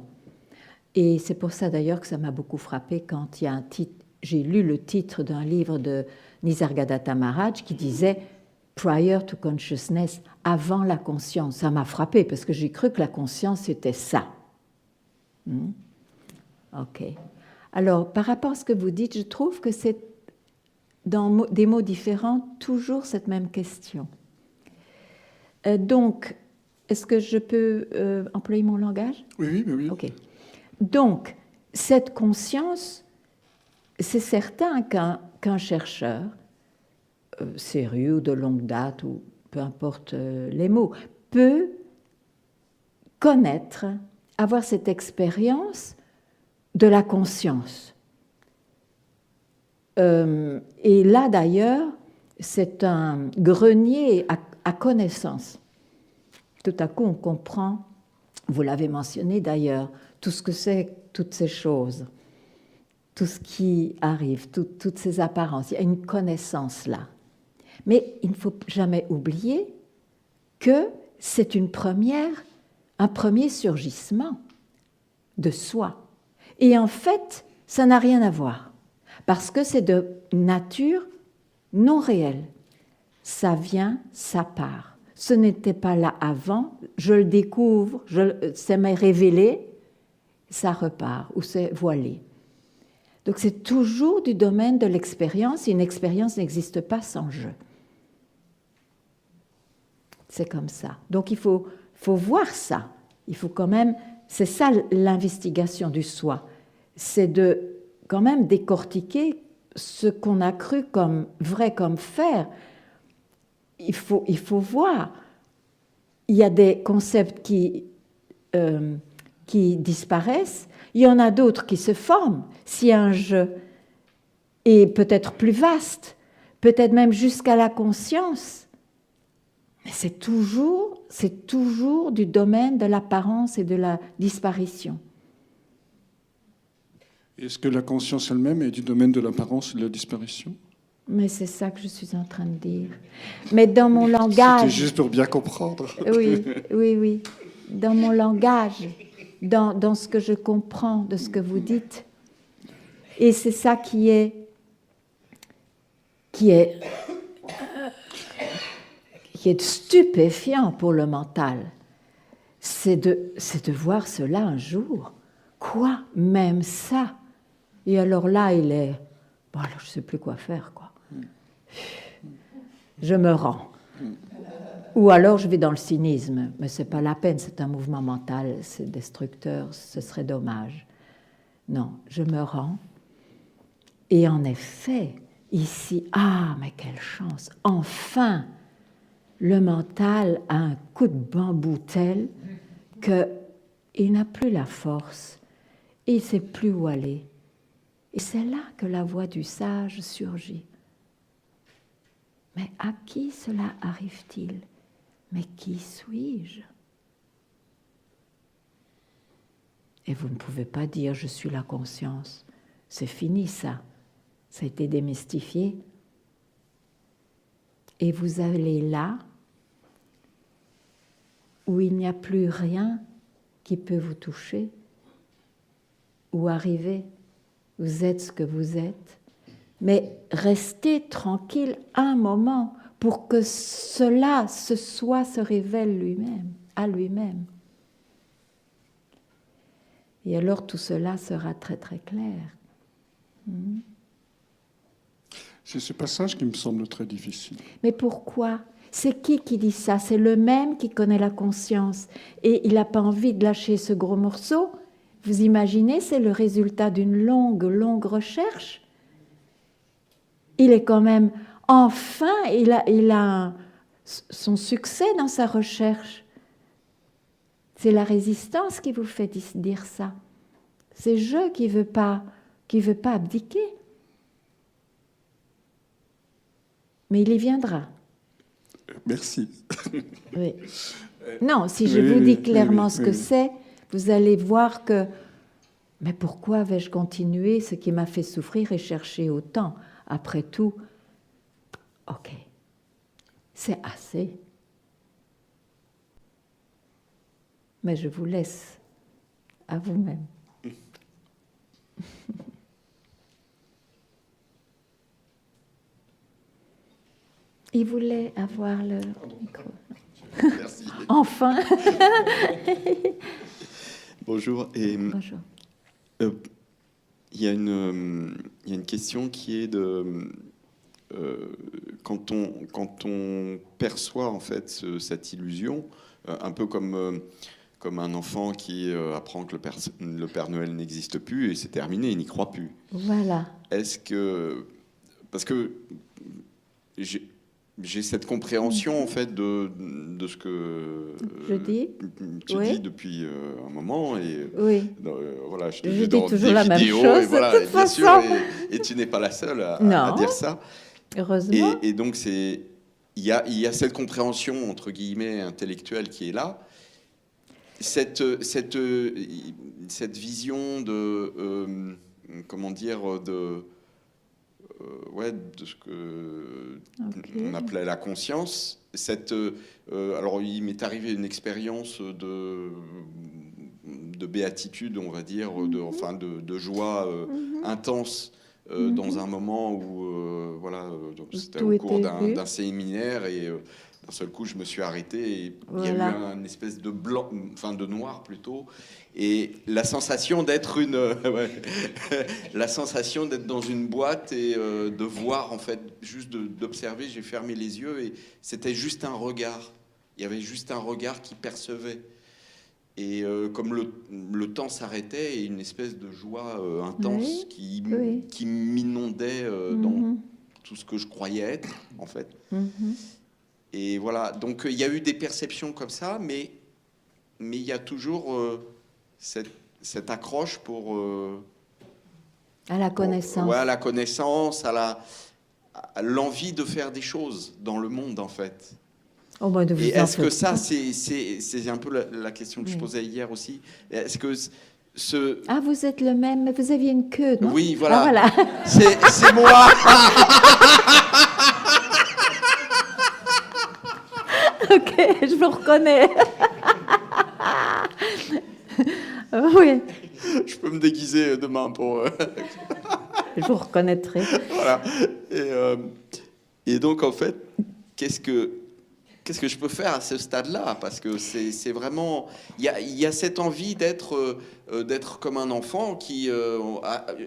Speaker 1: Et c'est pour ça d'ailleurs que ça m'a beaucoup frappé quand il y a un titre. J'ai lu le titre d'un livre de Nisargadatta Maharaj qui disait « Prior to consciousness », avant la conscience. Ça m'a frappé parce que j'ai cru que la conscience c'était ça. Ok. Alors, par rapport à ce que vous dites, je trouve que c'est, dans des mots différents, toujours cette même question. Donc, est-ce que je peux employer mon langage?
Speaker 3: Oui.
Speaker 1: Ok. Donc, cette conscience, c'est certain qu'un chercheur, sérieux ou de longue date, ou peu importe les mots, peut connaître, avoir cette expérience de la conscience. Et là, d'ailleurs, c'est un grenier à connaissance. Tout à coup, on comprend, vous l'avez mentionné d'ailleurs, tout ce que c'est, toutes ces choses, tout ce qui arrive, toutes ces apparences. Il y a une connaissance là. Mais il ne faut jamais oublier que c'est un premier surgissement de soi. Et en fait, ça n'a rien à voir, parce que c'est de nature non réelle. Ça vient, ça part. Ce n'était pas là avant, je le découvre, ça m'est révélé, ça repart, ou c'est voilé. Donc c'est toujours du domaine de l'expérience. Une expérience n'existe pas sans je. C'est comme ça. Donc il faut voir ça. Il faut quand même, c'est ça l'investigation du soi. C'est de quand même décortiquer ce qu'on a cru comme vrai, comme faire. Il faut voir. Il y a des concepts qui disparaissent. Il y en a d'autres qui se forment. Si un je est peut-être plus vaste, peut-être même jusqu'à la conscience, mais c'est toujours du domaine de l'apparence et de la disparition.
Speaker 3: Est-ce que la conscience elle-même est du domaine de l'apparence et de la disparition?
Speaker 1: Mais c'est ça que je suis en train de dire. Mais dans mon langage...
Speaker 3: C'était juste pour bien comprendre.
Speaker 1: Oui. Dans mon langage, dans ce que je comprends de ce que vous dites. Et c'est ça qui est stupéfiant pour le mental. C'est de voir cela un jour. Quoi? Même ça? Et alors là, il est... Bon, alors je ne sais plus quoi faire, quoi. Je me rends. Ou alors je vais dans le cynisme. Mais ce n'est pas la peine, c'est un mouvement mental, c'est destructeur, ce serait dommage. Non, je me rends. Et en effet, ici, ah, mais quelle chance! Enfin, le mental a un coup de bambou tel qu'il n'a plus la force. Et il ne sait plus où aller. Et c'est là que la voix du sage surgit. Mais à qui cela arrive-t-il? Mais qui suis-je? Et vous ne pouvez pas dire « je suis la conscience ». C'est fini ça. Ça a été démystifié. Et vous allez là où il n'y a plus rien qui peut vous toucher ou arriver. Vous êtes ce que vous êtes. Mais restez tranquille un moment pour que cela, ce soi, se révèle lui-même, à lui-même. Et alors tout cela sera très très clair.
Speaker 3: C'est ce passage qui me semble très difficile.
Speaker 1: Mais pourquoi? C'est qui dit ça? C'est le même qui connaît la conscience. Et il n'a pas envie de lâcher ce gros morceau. Vous imaginez, c'est le résultat d'une longue recherche. Il est quand même, enfin, il a son succès dans sa recherche. C'est la résistance qui vous fait dire ça. C'est je qui veut pas abdiquer. Mais il y viendra.
Speaker 3: Merci.
Speaker 1: Oui. Non, si je vous dis clairement ce que c'est, vous allez voir que, mais pourquoi vais-je continuer ce qui m'a fait souffrir et chercher autant? Après tout, ok, c'est assez. Mais je vous laisse à vous-même. Il voulait avoir le micro.
Speaker 7: Merci.
Speaker 1: Enfin.
Speaker 7: Bonjour.
Speaker 1: Bonjour.
Speaker 7: Il y a une question qui est de quand on perçoit en fait cette illusion, un peu comme un enfant qui apprend que le Père Noël n'existe plus et c'est terminé, il n'y croit plus.
Speaker 1: Voilà.
Speaker 7: Est-ce que parce que j'ai cette compréhension en fait de ce que tu dis depuis un moment et voilà, je te dis dans
Speaker 1: toujours
Speaker 7: des
Speaker 1: la
Speaker 7: vidéos
Speaker 1: même chose,
Speaker 7: et voilà,
Speaker 1: de toute
Speaker 7: bien
Speaker 1: façon.
Speaker 7: sûr, et tu n'es pas la seule à dire ça.
Speaker 1: Heureusement.
Speaker 7: Et donc il y a cette compréhension entre guillemets intellectuelle qui est là. Cette vision de comment dire de ce que on appelait la conscience. Alors, il m'est arrivé une expérience de béatitude, on va dire, de joie intense dans un moment où, c'était au cours d'un séminaire et d'un seul coup, je me suis arrêté et
Speaker 1: Voilà.
Speaker 7: il y a eu une espèce de blanc, enfin de noir plutôt, et la sensation d'être la sensation d'être dans une boîte et de voir en fait, juste d'observer. J'ai fermé les yeux et c'était juste un regard. Il y avait juste un regard qui percevait. Et comme le temps s'arrêtait, et une espèce de joie intense qui m'inondait dans tout ce que je croyais être, en fait. Et voilà, donc il y a eu des perceptions comme ça, mais il y a toujours cette accroche pour...
Speaker 1: à la connaissance.
Speaker 7: À la connaissance, à l'envie de faire des choses dans le monde, en fait.
Speaker 1: Oh, bah,
Speaker 7: et est-ce que ça, c'est un peu la question que je posais hier aussi. Est-ce que
Speaker 1: Ah, vous êtes le même, mais vous aviez une queue, non?
Speaker 7: Oui, voilà.
Speaker 1: Ah, voilà.
Speaker 7: C'est moi.
Speaker 1: Ok, je vous reconnais. Oui.
Speaker 7: Je peux me déguiser demain pour...
Speaker 1: Je vous reconnaîtrai.
Speaker 7: Voilà. Et donc, en fait, qu'est-ce que je peux faire à ce stade-là? Parce que c'est vraiment... Il y a cette envie d'être comme un enfant qui...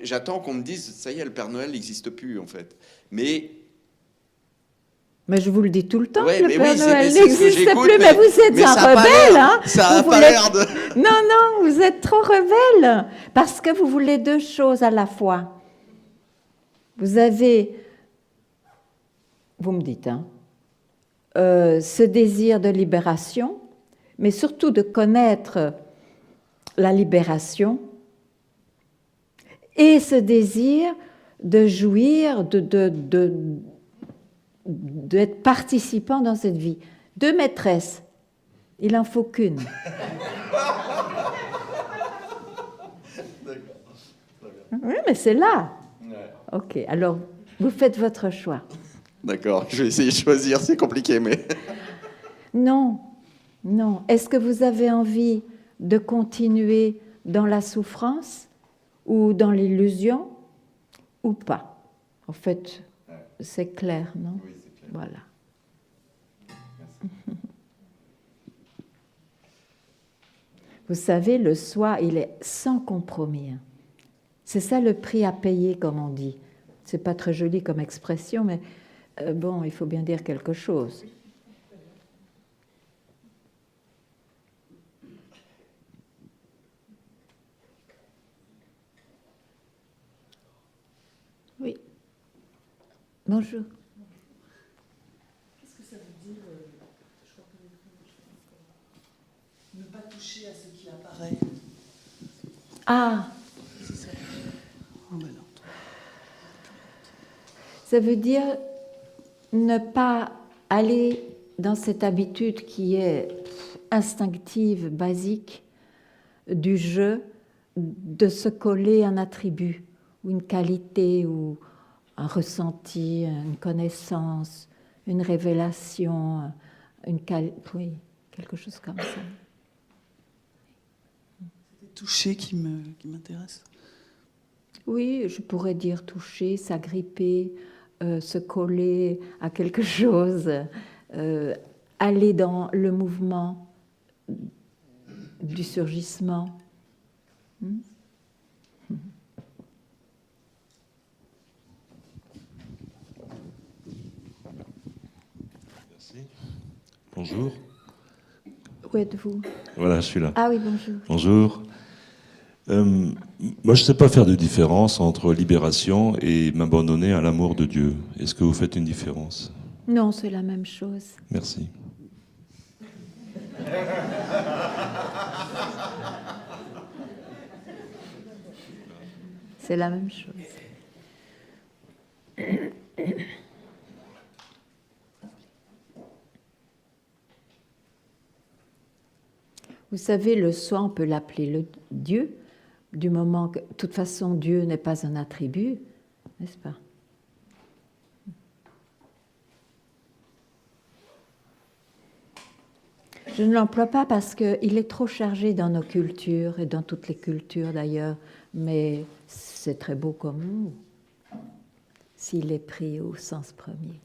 Speaker 7: J'attends qu'on me dise, ça y est, le Père Noël n'existe plus, en fait. Mais
Speaker 1: je vous le dis tout le temps,
Speaker 7: ouais,
Speaker 1: que le Père Noël
Speaker 7: c'est
Speaker 1: n'existe plus, mais vous êtes un rebelle. Hein.
Speaker 7: Ça n'a pas l'air de...
Speaker 1: Non, vous êtes trop rebelle, parce que vous voulez deux choses à la fois. Vous avez, vous me dites, hein, ce désir de libération, mais surtout de connaître la libération, et ce désir de jouir, d'être participant dans cette vie. Deux maîtresses, il n'en faut qu'une. Oui, mais c'est là. Ok, alors vous faites votre choix.
Speaker 7: D'accord, je vais essayer de choisir, c'est compliqué, mais...
Speaker 1: Non. Est-ce que vous avez envie de continuer dans la souffrance ou dans l'illusion ou pas? En fait, c'est clair, non?
Speaker 7: Oui, c'est clair.
Speaker 1: Voilà. Vous savez, le soi, il est sans compromis. C'est ça le prix à payer, comme on dit. C'est pas très joli comme expression, mais bon, il faut bien dire quelque chose. Oui. Bonjour.
Speaker 8: Qu'est-ce que ça veut dire ne pas toucher à ce qui apparaît?
Speaker 1: Ah,
Speaker 8: Oh, ben non.
Speaker 1: ça veut dire ne pas aller dans cette habitude qui est instinctive, basique, du jeu, de se coller un attribut, ou une qualité, ou un ressenti, une connaissance, une révélation, oui, quelque chose comme ça.
Speaker 8: C'est toucher qui m'intéresse.
Speaker 1: Oui, je pourrais dire toucher, s'agripper, se coller à quelque chose, aller dans le mouvement du surgissement.
Speaker 9: Merci. Bonjour.
Speaker 1: Où êtes-vous?
Speaker 9: Voilà, je suis là.
Speaker 1: Ah oui, bonjour.
Speaker 9: Bonjour. Moi, je ne sais pas faire de différence entre libération et m'abandonner à l'amour de Dieu. Est-ce que vous faites une différence?
Speaker 1: Non, c'est la même chose.
Speaker 9: Merci.
Speaker 1: C'est la même chose. Vous savez, le soi, on peut l'appeler le Dieu, du moment que, de toute façon, Dieu n'est pas un attribut, n'est-ce pas? Je ne l'emploie pas parce qu'il est trop chargé dans nos cultures, et dans toutes les cultures d'ailleurs, mais c'est très beau comme mot, s'il est pris au sens premier.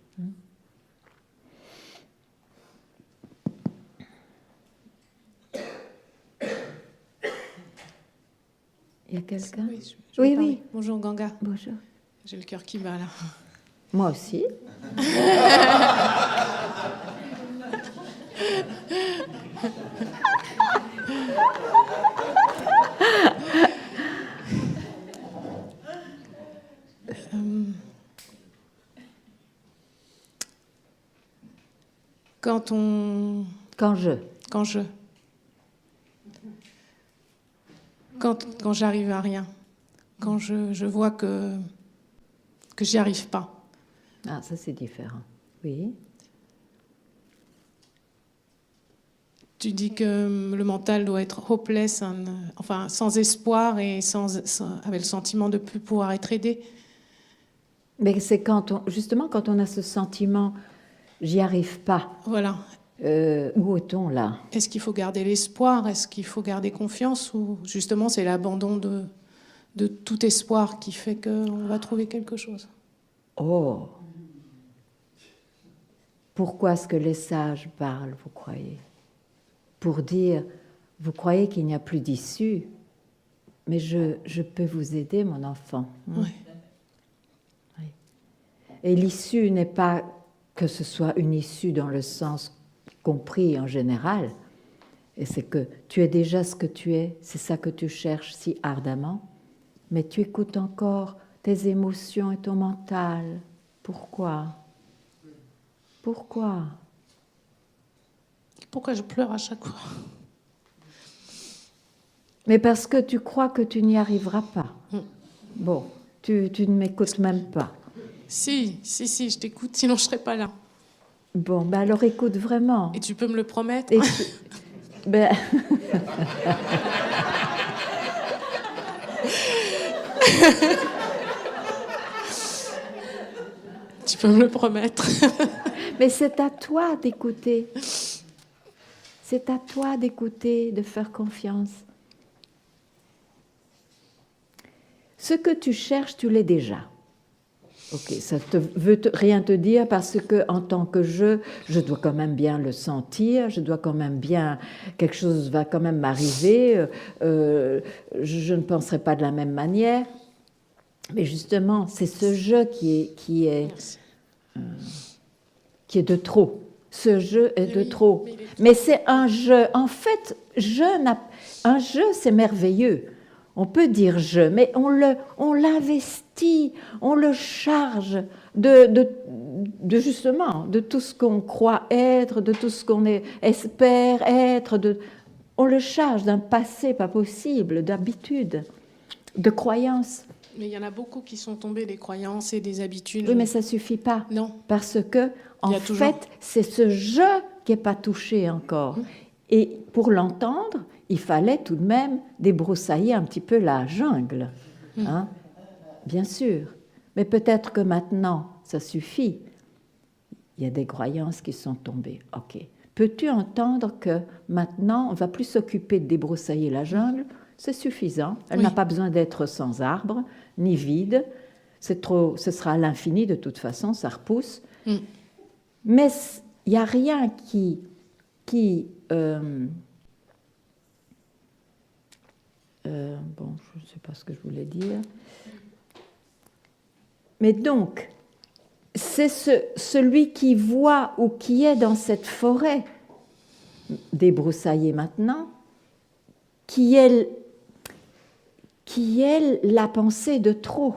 Speaker 1: Il y a quelqu'un?
Speaker 10: Oui, je
Speaker 1: Oui,
Speaker 10: vais parler.
Speaker 1: oui.
Speaker 10: Bonjour Ganga.
Speaker 1: Bonjour.
Speaker 10: J'ai le cœur qui bat là.
Speaker 1: Moi aussi.
Speaker 10: Quand j'arrive à rien, quand je vois que j'y arrive pas.
Speaker 1: Ah, ça c'est différent. Oui.
Speaker 10: Tu dis que le mental doit être hopeless, enfin sans espoir et avec le sentiment de ne plus pouvoir être aidé.
Speaker 1: Mais c'est justement quand on a ce sentiment, j'y arrive pas.
Speaker 10: Voilà.
Speaker 1: Où est-on là?
Speaker 10: Est-ce qu'il faut garder l'espoir? Est-ce qu'il faut garder confiance? Ou justement c'est l'abandon de tout espoir qui fait qu'on va trouver quelque chose?
Speaker 1: Oh! Pourquoi est-ce que les sages parlent, vous croyez? Pour dire, vous croyez qu'il n'y a plus d'issue, mais je peux vous aider, mon enfant.
Speaker 10: Oui.
Speaker 1: Oui. Et l'issue n'est pas que ce soit une issue dans le sens compris en général, et c'est que tu es déjà ce que tu es, c'est ça que tu cherches si ardemment, mais tu écoutes encore tes émotions et ton mental. Pourquoi? Pourquoi?
Speaker 10: Pourquoi je pleure à chaque fois?
Speaker 1: Mais parce que tu crois que tu n'y arriveras pas. Bon, tu ne m'écoutes même pas.
Speaker 10: Si, je t'écoute, sinon je ne serais pas là.
Speaker 1: Bon, ben alors écoute vraiment.
Speaker 10: Et tu peux me le promettre?
Speaker 1: Ben...
Speaker 10: Tu peux me le promettre.
Speaker 1: Mais c'est à toi d'écouter. C'est à toi d'écouter, de faire confiance. Ce que tu cherches, tu l'es déjà. Ok, ça ne veut rien te dire parce que en tant que je dois quand même bien le sentir, je dois quand même bien, quelque chose va quand même m'arriver, je ne penserai pas de la même manière. Mais justement, c'est ce je qui est de trop. Ce je est de trop. Mais c'est un je. En fait, un je, c'est merveilleux. On peut dire je, mais on l'investit, on le charge de justement, de tout ce qu'on croit être, de tout ce qu'on espère être. On le charge d'un passé pas possible, d'habitude, de croyances.
Speaker 10: Mais il y en a beaucoup qui sont tombés des croyances et des habitudes.
Speaker 1: Oui, mais ça suffit pas.
Speaker 10: Non.
Speaker 1: Parce que, en fait, c'est ce je qui n'est pas touché encore. Et pour l'entendre, il fallait tout de même débroussailler un petit peu la jungle. Hein? Bien sûr. Mais peut-être que maintenant, ça suffit. Il y a des croyances qui sont tombées. OK. Peux-tu entendre que maintenant, on ne va plus s'occuper de débroussailler la jungle? C'est suffisant. Elle n'a pas besoin d'être sans arbre, ni vide. C'est trop, ce sera à l'infini de toute façon, ça repousse. Mais il n'y a rien qui bon, je ne sais pas ce que je voulais dire. Mais donc, c'est celui qui voit ou qui est dans cette forêt débroussaillée maintenant, qui est la pensée de trop.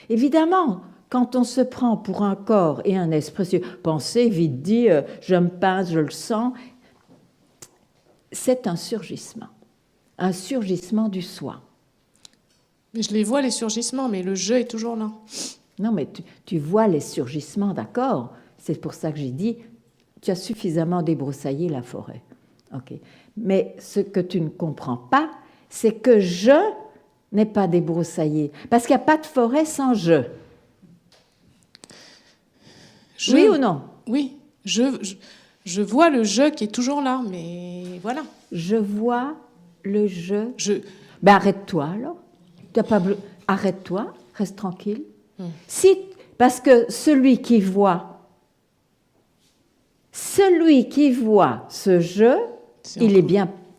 Speaker 1: Évidemment, quand on se prend pour un corps et un esprit, penser vite dit, je me pince, je le sens, c'est un surgissement du soi.
Speaker 10: Mais je les vois, les surgissements, mais le je est toujours là.
Speaker 1: Non, mais tu vois les surgissements, d'accord. C'est pour ça que j'ai dit, tu as suffisamment débroussaillé la forêt. Ok. Mais ce que tu ne comprends pas, c'est que je n'ai pas débroussaillé. Parce qu'il n'y a pas de forêt sans je. Oui ou non?
Speaker 10: Oui, je vois le je qui est toujours là, mais voilà.
Speaker 1: Je vois le je. Ben arrête-toi alors. Arrête-toi, reste tranquille. Parce que celui qui voit ce je,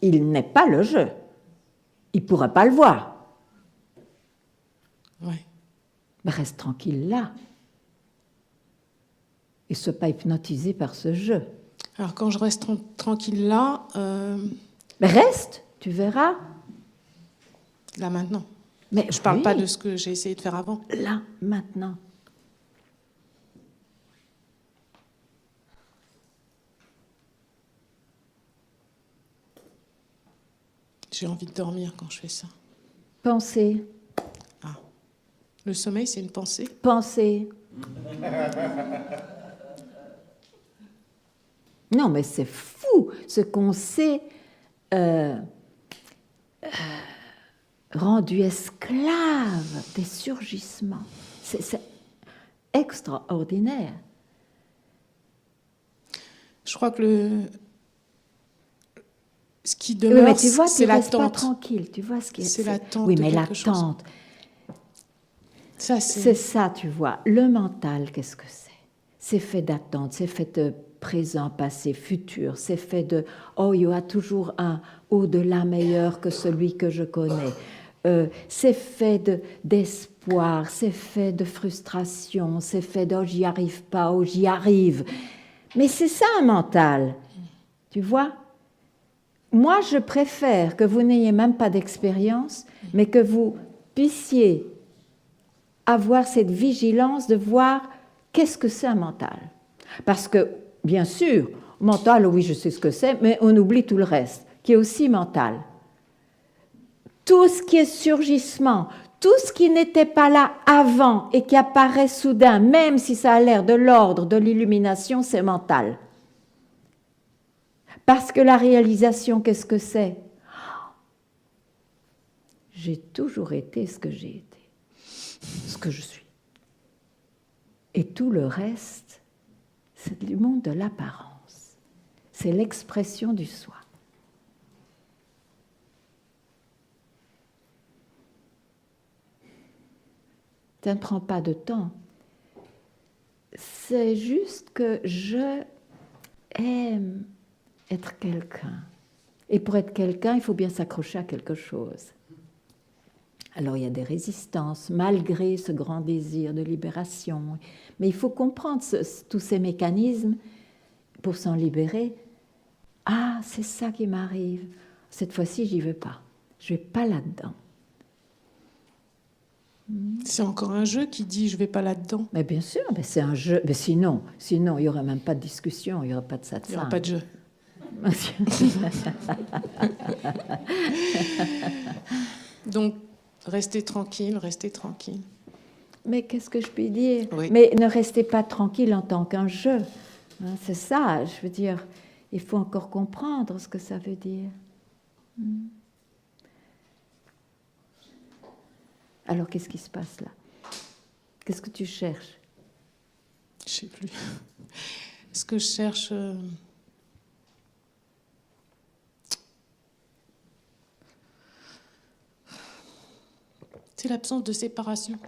Speaker 1: il n'est pas le je. il ne pourra pas le voir.
Speaker 10: Ouais.
Speaker 1: Mais reste tranquille là. Et ne sois pas hypnotisé par ce jeu.
Speaker 10: Alors quand je reste tranquille là...
Speaker 1: Mais reste, tu verras.
Speaker 10: Là maintenant.
Speaker 1: Mais
Speaker 10: je ne parle
Speaker 1: oui,
Speaker 10: pas de ce que j'ai essayé de faire avant.
Speaker 1: Là, maintenant.
Speaker 10: J'ai envie de dormir quand je fais ça.
Speaker 1: Pensez.
Speaker 10: Ah. Le sommeil, c'est une pensée?
Speaker 1: Pensez. Non, mais c'est fou ce qu'on s'est rendu esclave des surgissements. C'est extraordinaire.
Speaker 10: Je crois que ce qui demeure,
Speaker 1: mais tu vois,
Speaker 10: c'est
Speaker 1: tu restes pas
Speaker 10: l'attente.
Speaker 1: tranquille. Tu vois ce qui est.
Speaker 10: C'est l'attente.
Speaker 1: Oui,
Speaker 10: de
Speaker 1: mais
Speaker 10: quelque chose.
Speaker 1: l'attente.
Speaker 10: Ça,
Speaker 1: C'est ça, tu vois. Le mental, qu'est-ce que c'est? C'est fait d'attente, c'est fait de présent, passé, futur. C'est fait de oh, il y aura toujours un au-delà meilleur que celui que je connais. C'est fait d'espoir, c'est fait de frustration, c'est fait de oh, j'y arrive pas, oh, j'y arrive. Mais c'est ça un mental, tu vois? Moi, je préfère que vous n'ayez même pas d'expérience, mais que vous puissiez avoir cette vigilance de voir qu'est-ce que c'est un mental. Parce que, bien sûr, mental, oui, je sais ce que c'est, mais on oublie tout le reste, qui est aussi mental. Tout ce qui est surgissement, tout ce qui n'était pas là avant et qui apparaît soudain, même si ça a l'air de l'ordre, de l'illumination, c'est mental. Parce que la réalisation, qu'est-ce que c'est? J'ai toujours été ce que j'ai été, ce que je suis. Et tout le reste, c'est du monde de l'apparence. C'est l'expression du soi. Ça ne prend pas de temps. C'est juste que je aime être quelqu'un. Et pour être quelqu'un, il faut bien s'accrocher à quelque chose. Alors il y a des résistances, malgré ce grand désir de libération. Mais il faut comprendre tous ces mécanismes pour s'en libérer. Ah, c'est ça qui m'arrive. Cette fois-ci, j'y vais pas. Je vais pas là-dedans.
Speaker 10: C'est encore un jeu qui dit je vais pas là-dedans.
Speaker 1: Mais bien sûr, mais c'est un jeu. Mais sinon, il n'y aurait même pas de discussion, il n'y aurait pas de satsang.
Speaker 10: Il n'y aura pas de jeu. Donc, restez tranquille, restez tranquille.
Speaker 1: Mais qu'est-ce que je peux dire?
Speaker 10: Oui.
Speaker 1: Mais ne restez pas tranquille en tant qu'un jeu. Hein, c'est ça, je veux dire, il faut encore comprendre ce que ça veut dire. Alors, qu'est-ce qui se passe là? Qu'est-ce que tu cherches?
Speaker 10: Je ne sais plus. Est-ce que je cherche... C'est l'absence de séparation.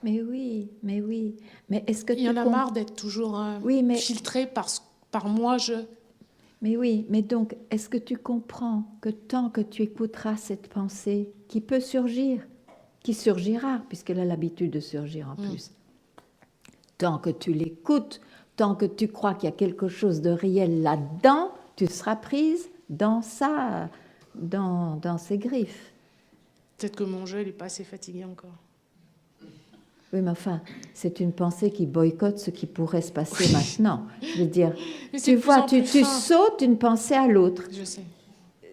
Speaker 1: Mais oui, mais oui. Mais est-ce que
Speaker 10: Il y en a marre d'être toujours filtré par moi, je...
Speaker 1: Mais oui, mais donc, est-ce que tu comprends que tant que tu écouteras cette pensée qui peut surgir, qui surgira, puisqu'elle a l'habitude de surgir en plus, tant que tu l'écoutes, tant que tu crois qu'il y a quelque chose de réel là-dedans, tu seras prise dans ça, dans ses griffes.
Speaker 10: Peut-être que mon jeu, il n'est pas assez fatigué encore.
Speaker 1: Oui, mais enfin, c'est une pensée qui boycotte ce qui pourrait se passer maintenant. Je veux dire, tu vois, tu sautes d'une pensée à l'autre.
Speaker 10: Je sais.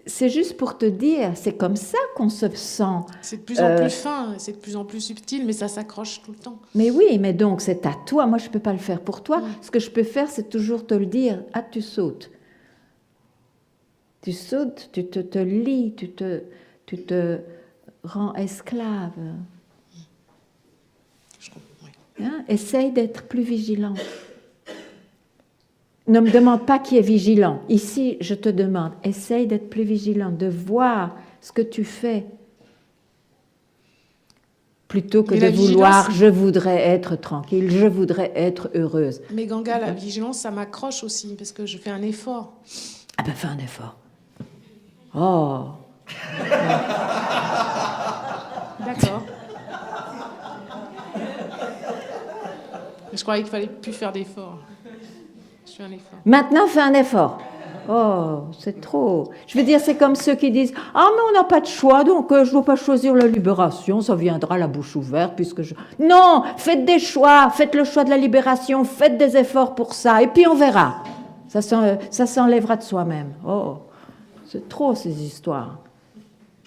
Speaker 1: C'est juste pour te dire, c'est comme ça qu'on se sent.
Speaker 10: C'est de plus en plus fin, c'est de plus en plus subtil, mais ça s'accroche tout le temps.
Speaker 1: Mais oui, mais donc c'est à toi. Moi, je ne peux pas le faire pour toi. Ce que je peux faire, c'est toujours te le dire. Ah, tu sautes. Tu sautes, tu te lies, tu te rends esclave. Hein? Essaye d'être plus vigilant. Ne me demande pas qui est vigilant. Ici, je te demande, essaye d'être plus vigilant, de voir ce que tu fais, plutôt que de vouloir, je voudrais être tranquille, je voudrais être heureuse.
Speaker 10: Mais Ganga, la vigilance, ça m'accroche aussi, parce que je fais un effort.
Speaker 1: Ah ben, fais un effort. Oh.
Speaker 10: D'accord. Je croyais qu'il fallait plus faire d'efforts. Je fais un effort.
Speaker 1: Maintenant, fais un effort. Oh, c'est trop. Je veux dire, c'est comme ceux qui disent « Ah, mais on n'a pas de choix, donc je ne dois pas choisir la libération, ça viendra la bouche ouverte, puisque je... » Non, faites des choix, faites le choix de la libération, faites des efforts pour ça, et puis on verra. Ça s'enlèvera de soi-même. Oh, c'est trop, ces histoires.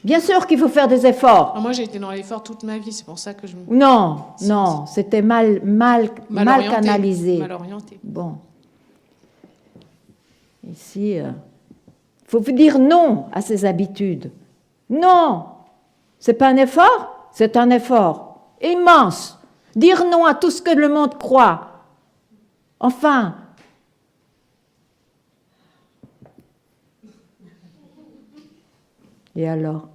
Speaker 1: Bien sûr qu'il faut faire des efforts.
Speaker 10: Alors moi, j'ai été dans l'effort toute ma vie, c'est pour ça que je me...
Speaker 1: Non, non, c'était mal canalisé.
Speaker 10: Mal orienté.
Speaker 1: Bon. Ici, il faut dire non à ces habitudes. Non, c'est pas un effort, c'est un effort immense. Dire non à tout ce que le monde croit. Enfin. Et alors?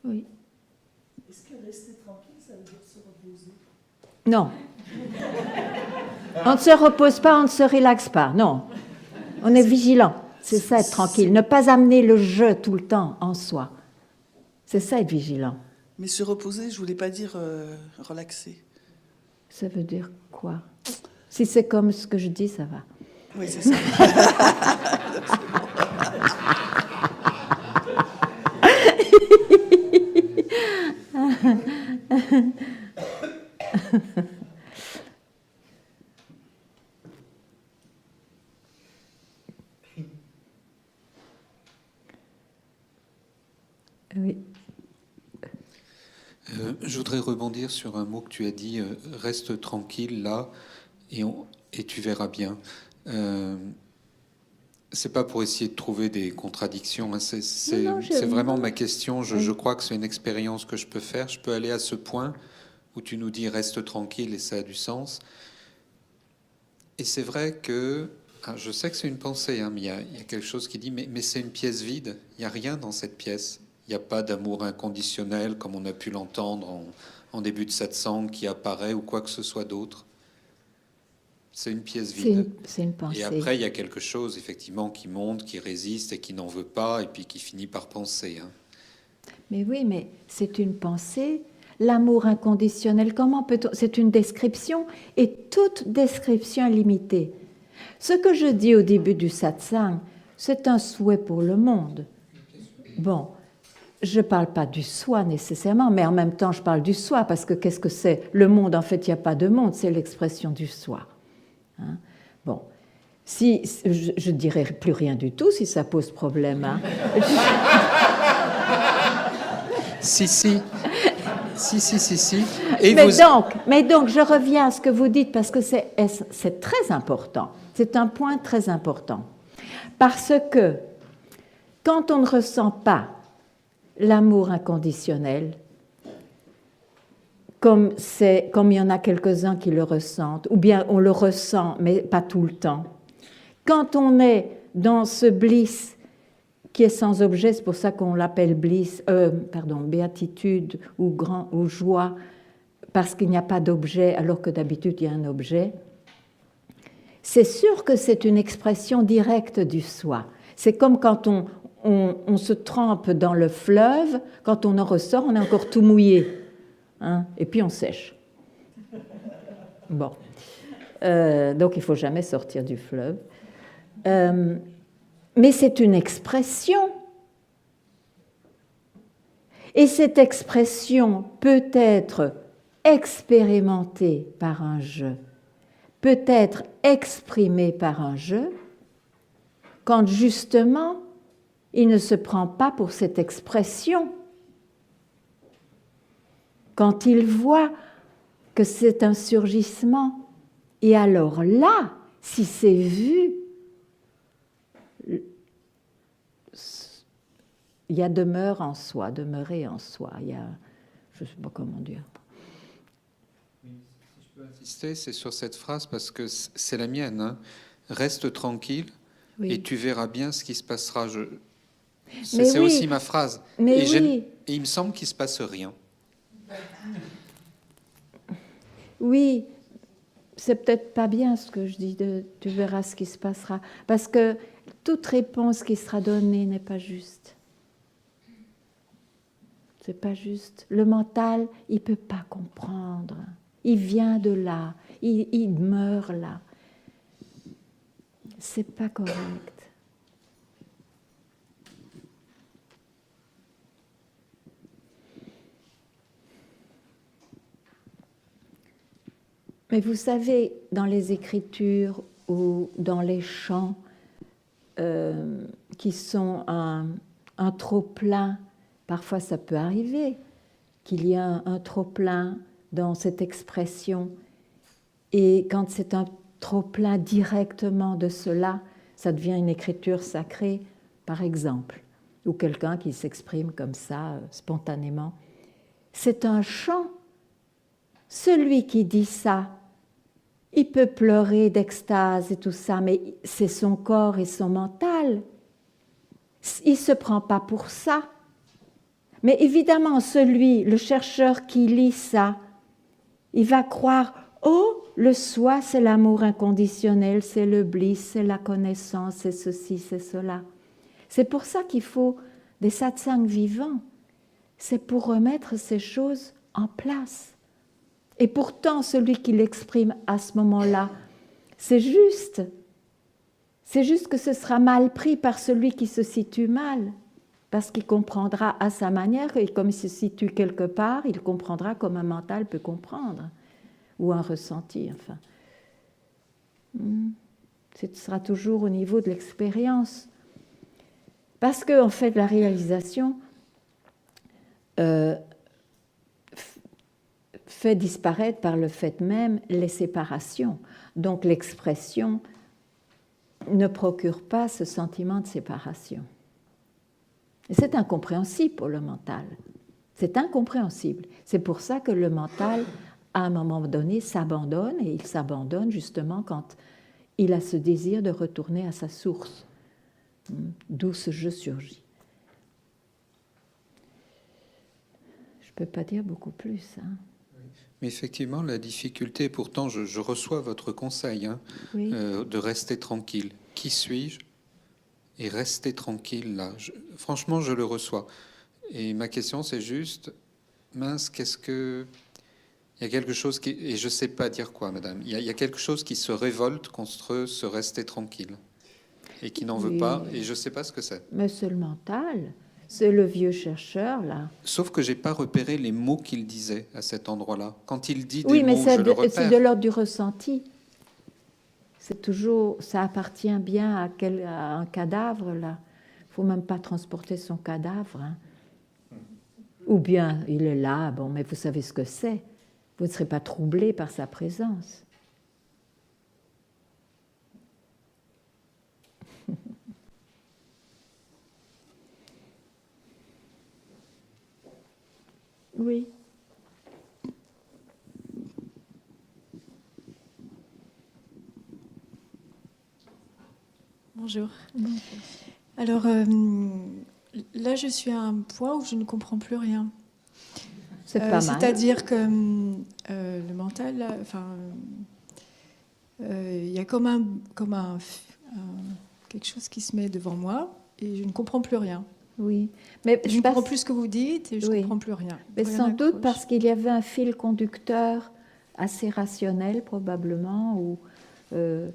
Speaker 1: Oui.
Speaker 8: Est-ce que rester tranquille, ça veut dire se reposer?
Speaker 1: Non. On ne se repose pas, on ne se relaxe pas. Non. On est vigilant. C'est ça, être tranquille. Ne pas amener le jeu tout le temps en soi. C'est ça, être vigilant.
Speaker 8: Mais se reposer, je voulais pas dire relaxer.
Speaker 1: Ça veut dire quoi? Si c'est comme ce que je dis, ça va.
Speaker 8: Oui, c'est ça.
Speaker 1: Oui.
Speaker 2: Je voudrais rebondir sur un mot que tu as dit, reste tranquille là et tu verras bien. C'est pas pour essayer de trouver des contradictions, hein. C'est vraiment ma question. Je crois que c'est une expérience que je peux faire. Je peux aller à ce point où tu nous dis reste tranquille et ça a du sens. Et c'est vrai que, je sais que c'est une pensée, hein, mais il y a quelque chose qui dit mais c'est une pièce vide, il n'y a rien dans cette pièce. Il n'y a pas d'amour inconditionnel comme on a pu l'entendre en début de satsang qui apparaît ou quoi que ce soit d'autre. C'est une pièce vide.
Speaker 1: C'est une pensée.
Speaker 2: Et après, il y a quelque chose, effectivement, qui monte, qui résiste et qui n'en veut pas, et puis qui finit par penser. Hein.
Speaker 1: Mais oui, mais c'est une pensée. L'amour inconditionnel, comment peut-on... C'est une description, et toute description est limitée. Ce que je dis au début du satsang, c'est un souhait pour le monde. Bon, je ne parle pas du soi nécessairement, mais en même temps, je parle du soi, parce que qu'est-ce que c'est? Le monde, en fait, il n'y a pas de monde, c'est l'expression du soi. Hein? Bon, si je ne dirais plus rien du tout si ça pose problème. Hein?
Speaker 2: Si. Et
Speaker 1: mais donc, je reviens à ce que vous dites, parce que c'est très important. C'est un point très important. Parce que quand on ne ressent pas l'amour inconditionnel, comme il y en a quelques-uns qui le ressentent, ou bien on le ressent, mais pas tout le temps. Quand on est dans ce bliss qui est sans objet, c'est pour ça qu'on l'appelle bliss, béatitude ou joie, parce qu'il n'y a pas d'objet, alors que d'habitude il y a un objet. C'est sûr que c'est une expression directe du soi. C'est comme quand on se trempe dans le fleuve, quand on en ressort, on est encore tout mouillé. Hein, et puis on sèche. Bon. Donc il ne faut jamais sortir du fleuve. Mais c'est une expression. Et cette expression peut être expérimentée par un jeu, peut être exprimée par un jeu, quand justement il ne se prend pas pour cette expression. Quand il voit que c'est un surgissement, et alors là, si c'est vu, il y a demeurer en soi, il y a, je ne sais pas comment dire.
Speaker 2: Si je peux insister, c'est sur cette phrase parce que c'est la mienne. Hein. Reste tranquille et tu verras bien ce qui se passera. C'est
Speaker 1: oui.
Speaker 2: aussi ma phrase.
Speaker 1: Mais
Speaker 2: et il me semble qu'il ne se passe rien.
Speaker 1: Oui, c'est peut-être pas bien ce que je dis, tu verras ce qui se passera. Parce que toute réponse qui sera donnée n'est pas juste. C'est pas juste. Le mental, il ne peut pas comprendre. Il vient de là, il meurt là. C'est pas correct. Mais vous savez, dans les écritures ou dans les chants qui sont un trop-plein, parfois ça peut arriver qu'il y a un trop-plein dans cette expression. Et quand c'est un trop-plein directement de cela, ça devient une écriture sacrée, par exemple, ou quelqu'un qui s'exprime comme ça, spontanément. C'est un chant. Celui qui dit ça, il peut pleurer d'extase et tout ça, mais c'est son corps et son mental. Il ne se prend pas pour ça. Mais évidemment, le chercheur qui lit ça, il va croire, oh, le soi, c'est l'amour inconditionnel, c'est le bliss, c'est la connaissance, c'est ceci, c'est cela. C'est pour ça qu'il faut des satsangs vivants. C'est pour remettre ces choses en place. Et pourtant, celui qui l'exprime à ce moment-là, c'est juste. C'est juste que ce sera mal pris par celui qui se situe mal, parce qu'il comprendra à sa manière, et comme il se situe quelque part, il comprendra comme un mental peut comprendre, ou un ressenti, enfin. Ce sera toujours au niveau de l'expérience. Parce que, en fait, la réalisation fait disparaître par le fait même les séparations. Donc l'expression ne procure pas ce sentiment de séparation. Et c'est incompréhensible pour le mental. C'est incompréhensible. C'est pour ça que le mental, à un moment donné, s'abandonne, et il s'abandonne justement quand il a ce désir de retourner à sa source, d'où ce jeu surgit. Je ne peux pas dire beaucoup plus, hein.
Speaker 2: Mais effectivement, la difficulté, pourtant, je reçois votre conseil, hein,
Speaker 1: Oui.
Speaker 2: De rester tranquille. Qui suis-je? Et rester tranquille, là. Franchement, je le reçois. Et ma question, c'est juste, mince, qu'est-ce que... Il y a quelque chose qui... Et je ne sais pas dire quoi, madame. Il y a quelque chose qui se révolte contre ce rester tranquille. Et qui n'en veut pas, et je ne sais pas ce que c'est.
Speaker 1: Mais c'est le mental. C'est le vieux chercheur, là.
Speaker 2: Sauf que je n'ai pas repéré les mots qu'il disait à cet endroit-là. Quand il dit
Speaker 1: Oui,
Speaker 2: des
Speaker 1: mais
Speaker 2: mots, je le repère.
Speaker 1: c'est de l'ordre du ressenti. C'est toujours, ça appartient bien à un cadavre, là. Il ne faut même pas transporter son cadavre, hein. Ou bien, il est là, bon, mais vous savez ce que c'est. Vous ne serez pas troublé par sa présence. Oui.
Speaker 11: Bonjour. Alors, là, je suis à un point où je ne comprends plus rien.
Speaker 1: C'est pas mal.
Speaker 11: C'est-à-dire que le mental, là, enfin, il y a comme quelque chose qui se met devant moi et je ne comprends plus rien.
Speaker 1: Oui, mais
Speaker 11: je ne comprends plus ce que vous dites et je ne comprends plus rien.
Speaker 1: Mais
Speaker 11: Rien
Speaker 1: sans doute
Speaker 11: n'accroche.
Speaker 1: parce qu'il y avait un fil conducteur assez rationnel probablement, et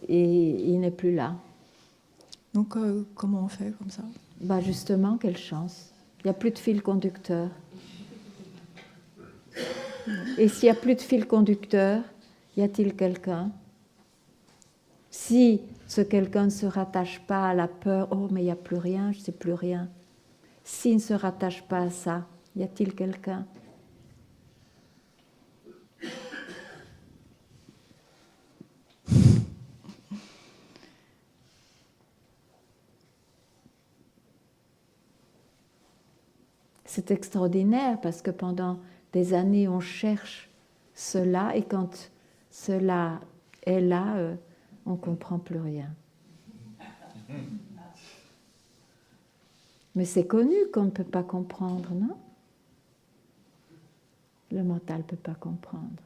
Speaker 1: il n'est plus là.
Speaker 11: Donc comment on fait comme ça?
Speaker 1: Bah justement, quelle chance. Il n'y a plus de fil conducteur. Et s'il n'y a plus de fil conducteur, y a-t-il quelqu'un? Si ce quelqu'un ne se rattache pas à la peur, oh mais il n'y a plus rien, je ne sais plus rien. S'il ne se rattache pas à ça, y a-t-il quelqu'un? C'est extraordinaire parce que pendant des années on cherche cela et quand cela est là, on ne comprend plus rien. Mais c'est connu qu'on ne peut pas comprendre, non? Le mental ne peut pas comprendre.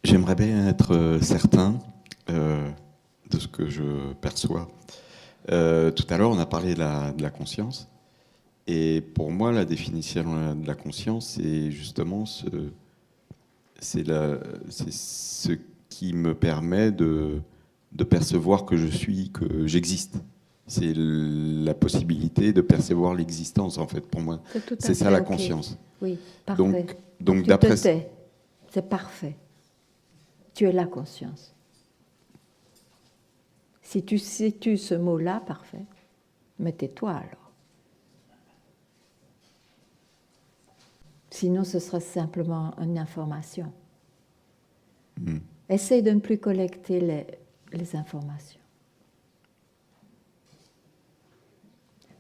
Speaker 7: J'aimerais bien être certain de ce que je perçois. Tout à l'heure, on a parlé de la conscience. Et pour moi, la définition de la conscience, c'est justement c'est ce qui me permet de percevoir que je suis, que j'existe. C'est la possibilité de percevoir l'existence, en fait, pour moi. C'est ça la conscience.
Speaker 1: Oui, parfait.
Speaker 7: Donc d'après...
Speaker 1: C'est parfait. Tu es la conscience. Si tu situes ce mot-là, parfait. Mais tais-toi alors. Sinon, ce sera simplement une information. Essaye de ne plus collecter les informations.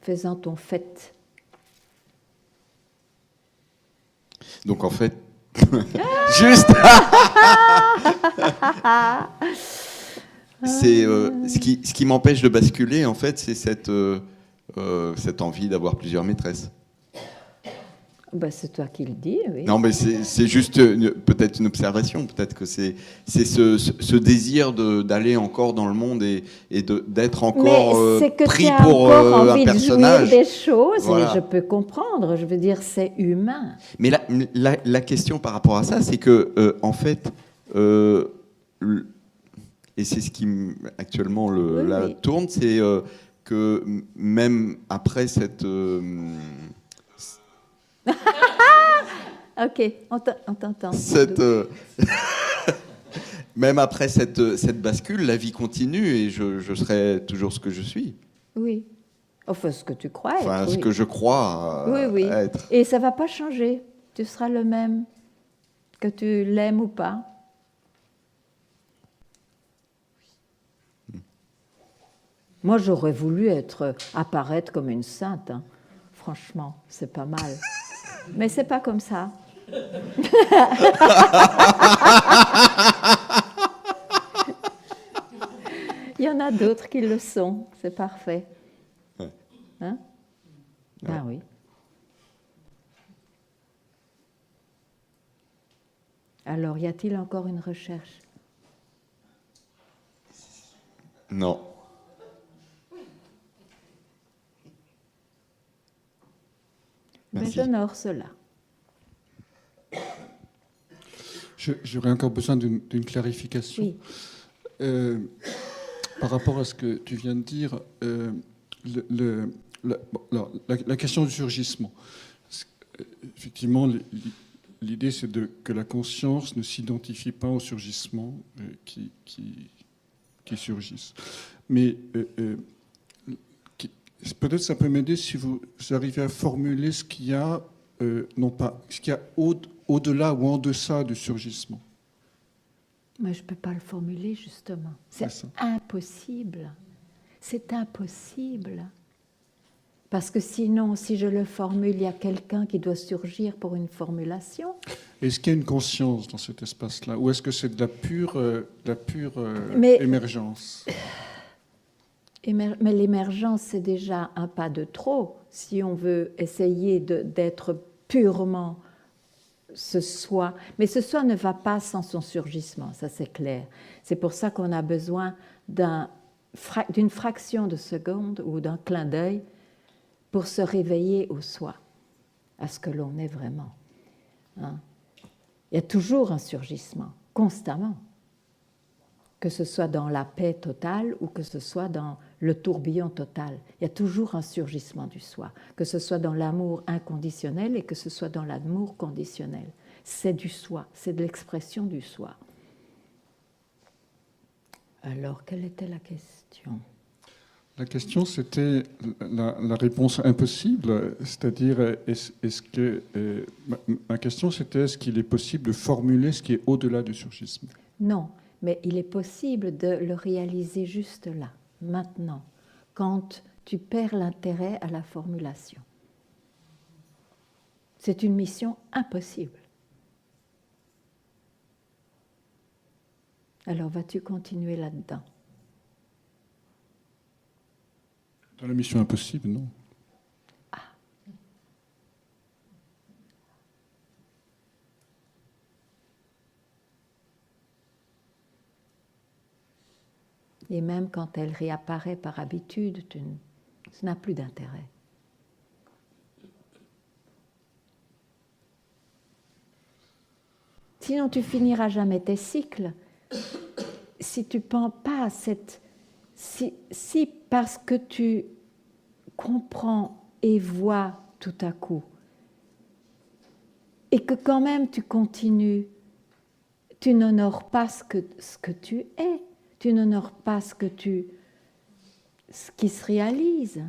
Speaker 1: Faisant ton fait.
Speaker 7: Donc en fait, juste, c'est ce qui m'empêche de basculer. En fait, c'est cette envie d'avoir plusieurs maîtresses.
Speaker 1: Ben, c'est toi qui le dis, oui.
Speaker 7: Non, mais c'est juste peut-être une observation. Peut-être que c'est ce désir d'aller encore dans le monde et d'être encore pris pour un personnage.
Speaker 1: Jouir des choses,
Speaker 7: voilà.
Speaker 1: Et je peux comprendre. Je veux dire, c'est humain.
Speaker 7: Mais la question par rapport à ça, c'est que en fait, et c'est ce qui actuellement tourne, c'est que même après cette
Speaker 1: Ok, on t'entend.
Speaker 7: Même après cette bascule, la vie continue et je serai toujours ce que je suis.
Speaker 1: Oui. Enfin, ce que tu crois être.
Speaker 7: Enfin, ce que je crois être.
Speaker 1: Et ça ne va pas changer. Tu seras le même, que tu l'aimes ou pas. Moi, j'aurais voulu apparaître comme une sainte. Hein. Franchement, c'est pas mal. Mais c'est pas comme ça. Il y en a d'autres qui le sont. C'est parfait. Hein? Ah oui. Alors, y a-t-il encore une recherche?
Speaker 7: Non.
Speaker 1: Mais j'honore cela.
Speaker 3: J'aurais encore besoin d'une clarification.
Speaker 1: Oui.
Speaker 3: Par rapport à ce que tu viens de dire, la question du surgissement. Effectivement, l'idée, c'est que la conscience ne s'identifie pas au surgissement qui surgissent. Mais peut-être ça peut m'aider si vous arrivez à formuler ce qu'il y a, non pas ce qu'il y a au-delà ou en deçà du surgissement.
Speaker 1: Mais je ne peux pas le formuler, justement. C'est impossible. C'est impossible. Parce que sinon, si je le formule, il y a quelqu'un qui doit surgir pour une formulation.
Speaker 3: Est-ce qu'il y a une conscience dans cet espace-là? Ou est-ce que c'est de la pure émergence?
Speaker 1: Mais l'émergence, c'est déjà un pas de trop. Si on veut essayer d'être purement ce soi. Mais ce soi ne va pas sans son surgissement, ça c'est clair. C'est pour ça qu'on a besoin d'une fraction de seconde ou d'un clin d'œil pour se réveiller au soi, à ce que l'on est vraiment. Hein? Il y a toujours un surgissement, constamment. Que ce soit dans la paix totale ou que ce soit dans le tourbillon total. Il y a toujours un surgissement du soi, que ce soit dans l'amour inconditionnel et que ce soit dans l'amour conditionnel. C'est du soi, c'est de l'expression du soi. Alors, quelle était la question ?
Speaker 3: La question, c'était la réponse impossible, c'est-à-dire, ma question, c'était, est-ce qu'il est possible de formuler ce qui est au-delà du surgisme?
Speaker 1: Non, mais il est possible de le réaliser juste là, maintenant, quand tu perds l'intérêt à la formulation. C'est une mission impossible. Alors vas-tu continuer là-dedans?
Speaker 3: Dans la mission impossible, non.
Speaker 1: Ah. Et même quand elle réapparaît par habitude, ça n'a plus d'intérêt. Sinon, tu finiras jamais tes cycles. Si tu ne prends pas cette... Si parce que tu comprends et vois tout à coup, et que quand même tu continues, tu n'honores pas ce que tu es, tu n'honores pas ce qui se réalise.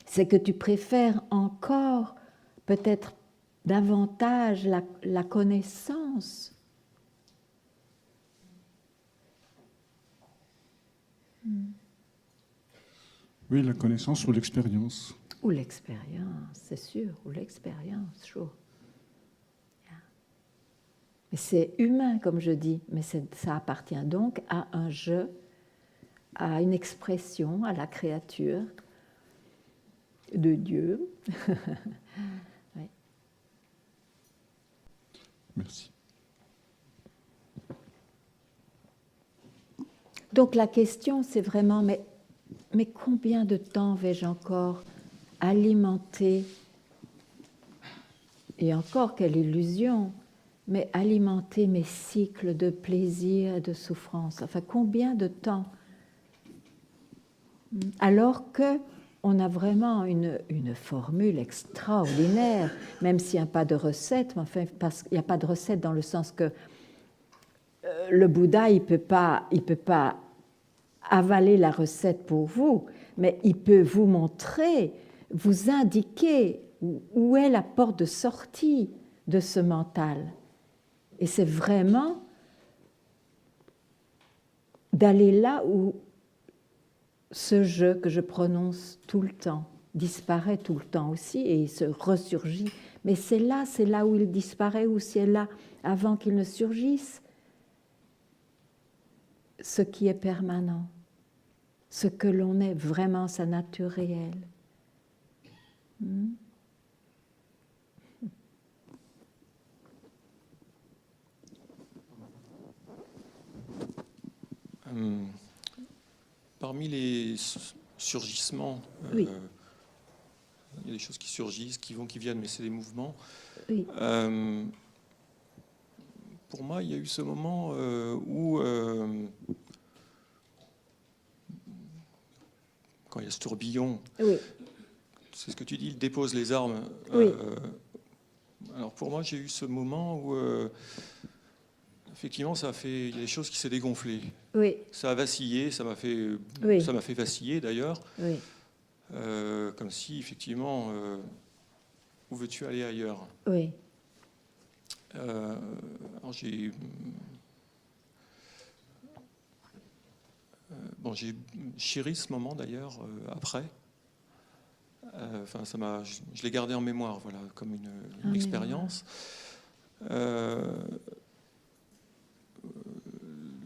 Speaker 1: C'est que tu préfères encore peut-être davantage la connaissance.
Speaker 3: Oui, la connaissance ou l'expérience.
Speaker 1: Ou l'expérience, c'est sûr, ou l'expérience, chaud. Mais c'est humain, comme je dis, mais ça appartient donc à un jeu, à une expression, à la créature de Dieu. Oui.
Speaker 3: Merci.
Speaker 1: Donc la question, c'est vraiment, mais combien de temps vais-je encore alimenter, et encore quelle illusion, mais alimenter mes cycles de plaisir et de souffrance. Enfin, combien de temps? Alors que on a vraiment une formule extraordinaire, même s'il n'y a pas de recette, mais enfin, parce qu'il n'y a pas de recette dans le sens que le Bouddha, il peut pas avaler la recette pour vous, mais il peut vous montrer, vous indiquer où est la porte de sortie de ce mental. Et c'est vraiment d'aller là où ce je que je prononce tout le temps disparaît tout le temps aussi et il se ressurgit. Mais c'est là où il disparaît ou c'est là avant qu'il ne surgisse ce qui est permanent, ce que l'on est vraiment, sa nature réelle.
Speaker 12: Parmi les surgissements,
Speaker 1: oui.
Speaker 12: Il y a des choses qui surgissent, qui vont, qui viennent, mais c'est des mouvements.
Speaker 1: Oui.
Speaker 12: Pour moi, il y a eu ce moment où, quand il y a ce tourbillon,
Speaker 1: oui.
Speaker 12: C'est ce que tu dis, il dépose les armes.
Speaker 1: Oui.
Speaker 12: Alors pour moi, j'ai eu ce moment où, effectivement, il y a des choses qui s'est dégonflées.
Speaker 1: Oui.
Speaker 12: Ça a vacillé, ça m'a fait vaciller d'ailleurs.
Speaker 1: Oui.
Speaker 12: Comme si, effectivement, où veux-tu aller ailleurs?
Speaker 1: Oui.
Speaker 12: Alors j'ai chéri ce moment d'ailleurs après. Enfin, je l'ai gardé en mémoire, voilà, comme une expérience.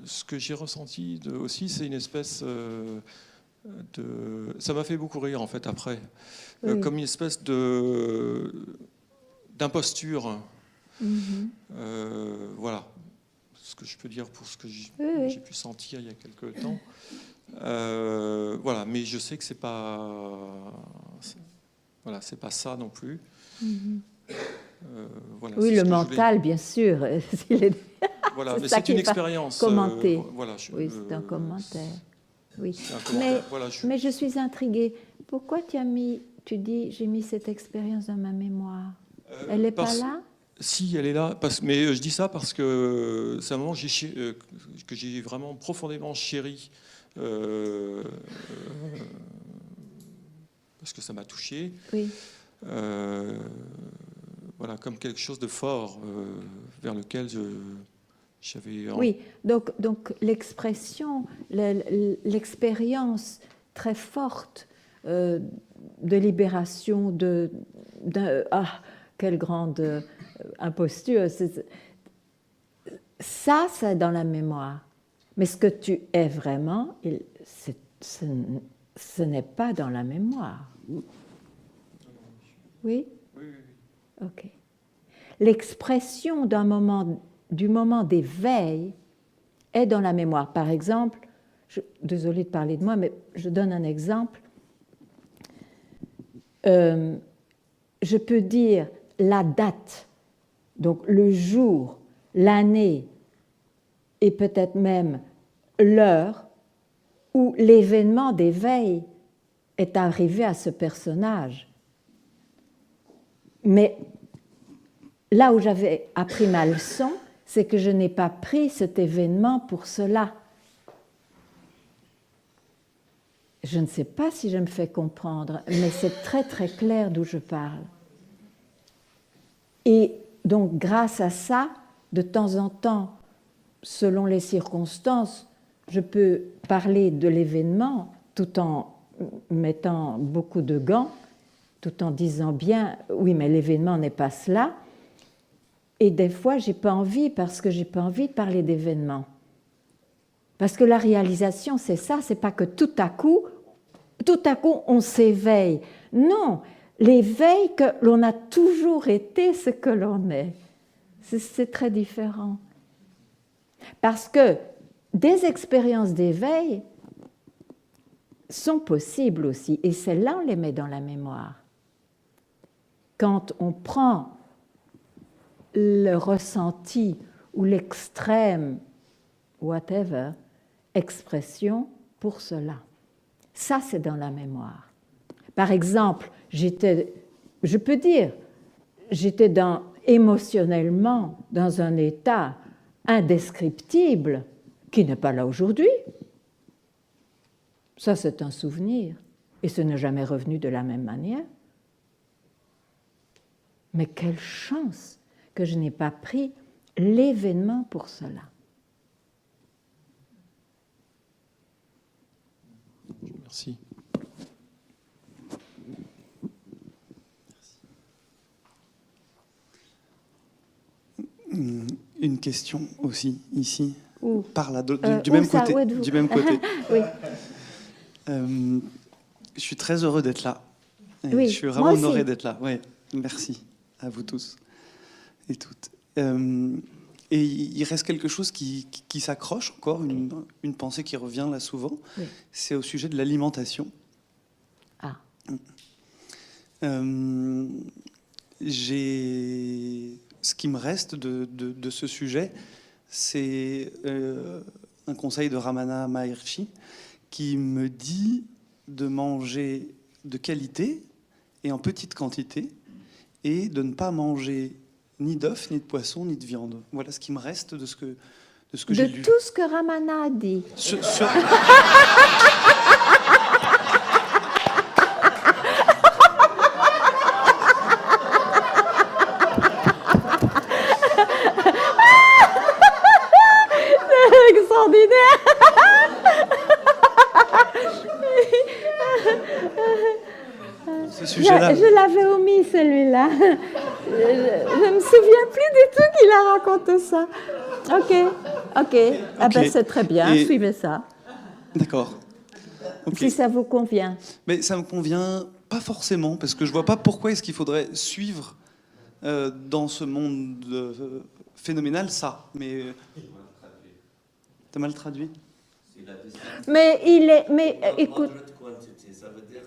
Speaker 12: Ce que j'ai ressenti aussi, c'est une espèce ça m'a fait beaucoup rire en fait après, oui. Comme une espèce d'imposture. Voilà ce que je peux dire pour ce que j'ai pu sentir il y a quelque temps. Voilà, mais je sais que c'est pas ça non plus. Voilà,
Speaker 1: oui, le mental, bien sûr.
Speaker 12: Voilà, mais c'est une expérience.
Speaker 1: Commenté.
Speaker 12: Voilà,
Speaker 1: oui, c'est un commentaire. Oui.
Speaker 12: Un commentaire.
Speaker 1: Mais je suis intriguée. Pourquoi tu dis, j'ai mis cette expérience dans ma mémoire? Elle n'est pas là?
Speaker 12: Si, elle est là. Mais je dis ça parce que c'est un moment que j'ai vraiment profondément chéri. Parce que ça m'a touché.
Speaker 1: Oui.
Speaker 12: Voilà, comme quelque chose de fort vers lequel j'avais...
Speaker 1: Oui, donc l'expression, l'expérience très forte de libération, quelle grande imposture. Ça, c'est dans la mémoire. Mais ce que tu es vraiment, ce n'est pas dans la mémoire. Oui?
Speaker 12: Oui.
Speaker 1: Ok. L'expression du moment d'éveil est dans la mémoire. Par exemple, désolée de parler de moi, mais je donne un exemple. Je peux dire la date, donc le jour, l'année et peut-être même l'heure où l'événement d'éveil est arrivé à ce personnage. Mais là où j'avais appris ma leçon, c'est que je n'ai pas pris cet événement pour cela. Je ne sais pas si je me fais comprendre, mais c'est très très clair d'où je parle. Et donc grâce à ça, de temps en temps, selon les circonstances, je peux parler de l'événement tout en mettant beaucoup de gants, tout en disant bien, oui, mais l'événement n'est pas cela. Et des fois, j'ai pas envie, parce que j'ai pas envie de parler d'événement. Parce que la réalisation, c'est ça, c'est pas que tout à coup, on s'éveille. Non, l'éveil que l'on a toujours été ce que l'on est. C'est très différent. Parce que des expériences d'éveil sont possibles aussi, et celles-là, on les met dans la mémoire. Quand on prend le ressenti ou l'extrême, whatever, expression pour cela. Ça, c'est dans la mémoire. Par exemple, j'étais émotionnellement dans un état indescriptible qui n'est pas là aujourd'hui. Ça, c'est un souvenir, et ce n'est jamais revenu de la même manière. Mais quelle chance que je n'ai pas pris l'événement pour cela.
Speaker 12: Merci.
Speaker 13: Une question aussi, ici,
Speaker 1: où
Speaker 13: par là, du même côté. Du même côté.
Speaker 1: Oui.
Speaker 13: Je suis très heureux d'être là.
Speaker 1: Oui,
Speaker 13: je suis vraiment honoré d'être là. Ouais, merci à vous tous et toutes. Et il reste quelque chose qui s'accroche encore, une pensée qui revient là souvent. Oui. C'est au sujet de l'alimentation.
Speaker 1: Ah.
Speaker 13: Ce qui me reste de ce sujet, c'est un conseil de Ramana Maharshi qui me dit de manger de qualité et en petite quantité et de ne pas manger ni d'œufs, ni de poisson, ni de viande. Voilà ce qui me reste de ce que j'ai lu.
Speaker 1: De tout ce que Ramana a dit. C'est extraordinaire. Je l'avais omis, celui-là. Je ne me souviens plus du tout qu'il a raconté ça. Ok. Ah ben, c'est très bien, suivez ça.
Speaker 13: D'accord. Okay.
Speaker 1: Si ça vous convient.
Speaker 13: Mais ça me convient pas forcément, parce que je vois pas pourquoi est-ce qu'il faudrait suivre dans ce monde phénoménal ça. Mais t'as mal traduit.
Speaker 1: Mais écoute.
Speaker 14: Ça veut dire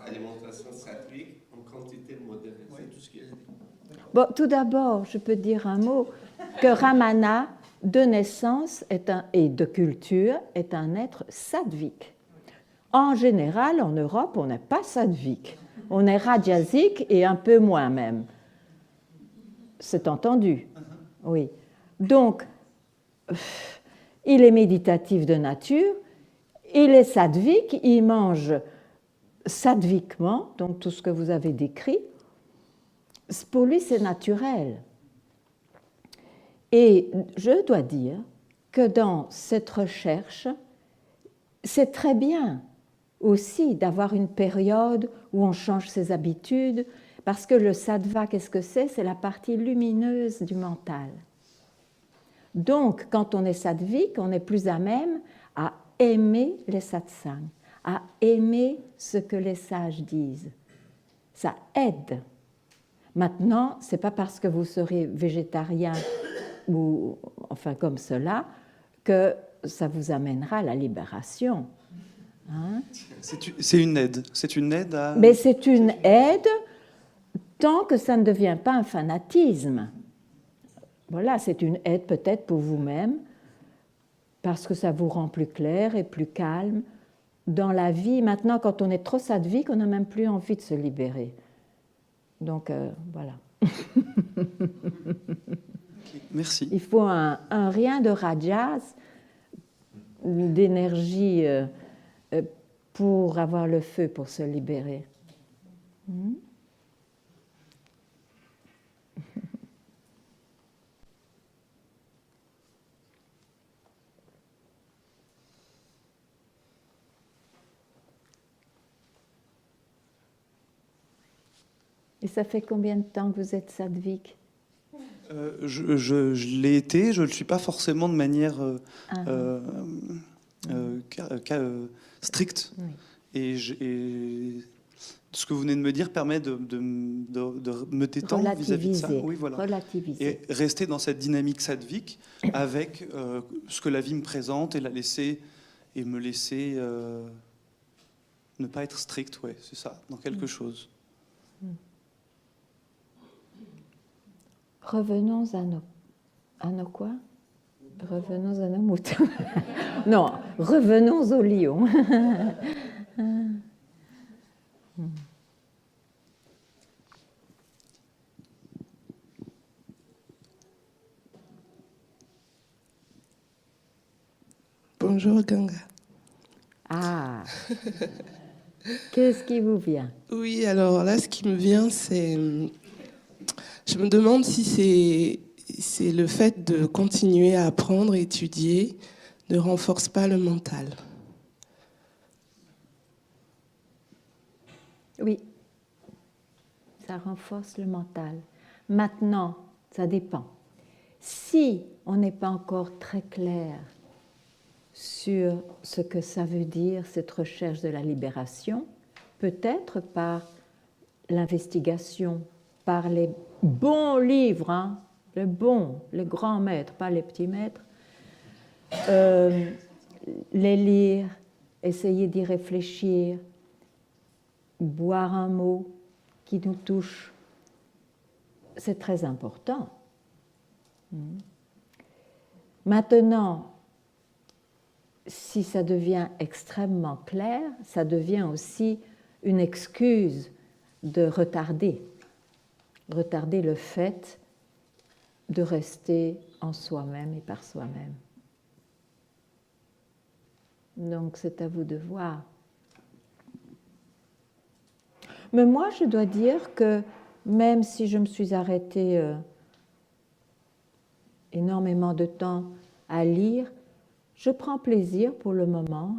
Speaker 14: alimentation sattvique en quantité modérée. C'est tout ce qu'il a dit.
Speaker 1: Bon, tout d'abord, je peux dire un mot, que Ramana, de naissance et de culture, est un être sattvique. En général, en Europe, on n'est pas sattvique. On est rajasique et un peu moins même. C'est entendu. Oui. Donc, il est méditatif de nature, il est sattvique, il mange sattviquement, donc tout ce que vous avez décrit. Pour lui, c'est naturel. Et je dois dire que dans cette recherche, c'est très bien aussi d'avoir une période où on change ses habitudes, parce que le sattva, qu'est-ce que c'est? C'est la partie lumineuse du mental. Donc, quand on est sattvique, on est plus à même à aimer les satsangs, à aimer ce que les sages disent. Ça aide. Maintenant, ce n'est pas parce que vous serez végétarien ou enfin comme cela que ça vous amènera à la libération. Hein?
Speaker 13: C'est une aide. C'est une aide à...
Speaker 1: Mais c'est une aide tant que ça ne devient pas un fanatisme. Voilà, c'est une aide peut-être pour vous-même, parce que ça vous rend plus clair et plus calme dans la vie. Maintenant, quand on est trop sattvique, on n'a même plus envie de se libérer. Donc, voilà.
Speaker 13: Merci.
Speaker 1: Il faut un rien de rajas, d'énergie pour avoir le feu, pour se libérer. Et ça fait combien de temps que vous êtes sattvique?
Speaker 13: Je l'ai été, je ne le suis pas forcément de manière stricte.
Speaker 1: Oui.
Speaker 13: Et ce que vous venez de me dire permet de me détendre vis-à-vis de ça. Oui, voilà.
Speaker 1: Relativiser.
Speaker 13: Et rester dans cette dynamique sattvique avec ce que la vie me présente et me laisser ne pas être strict, ouais, c'est ça, dans quelque chose.
Speaker 1: Revenons à nos quoi? Revenons à nos moutons. Non, revenons au lion.
Speaker 15: Bonjour Ganga.
Speaker 1: Ah, qu'est-ce qui vous vient?
Speaker 15: Oui, alors là, ce qui me vient, c'est... Je me demande si c'est le fait de continuer à apprendre et étudier ne renforce pas le mental.
Speaker 1: Oui, ça renforce le mental. Maintenant, ça dépend. Si on n'est pas encore très clair sur ce que ça veut dire, cette recherche de la libération, peut-être par l'investigation, par les bons livres, hein, les grands maîtres, pas les petits maîtres, les lire, essayer d'y réfléchir, boire un mot qui nous touche, c'est très important. Maintenant, si ça devient extrêmement clair, ça devient aussi une excuse de retarder le fait de rester en soi-même et par soi-même. Donc c'est à vous de voir. Mais moi, je dois dire que même si je me suis arrêtée énormément de temps à lire, je prends plaisir pour le moment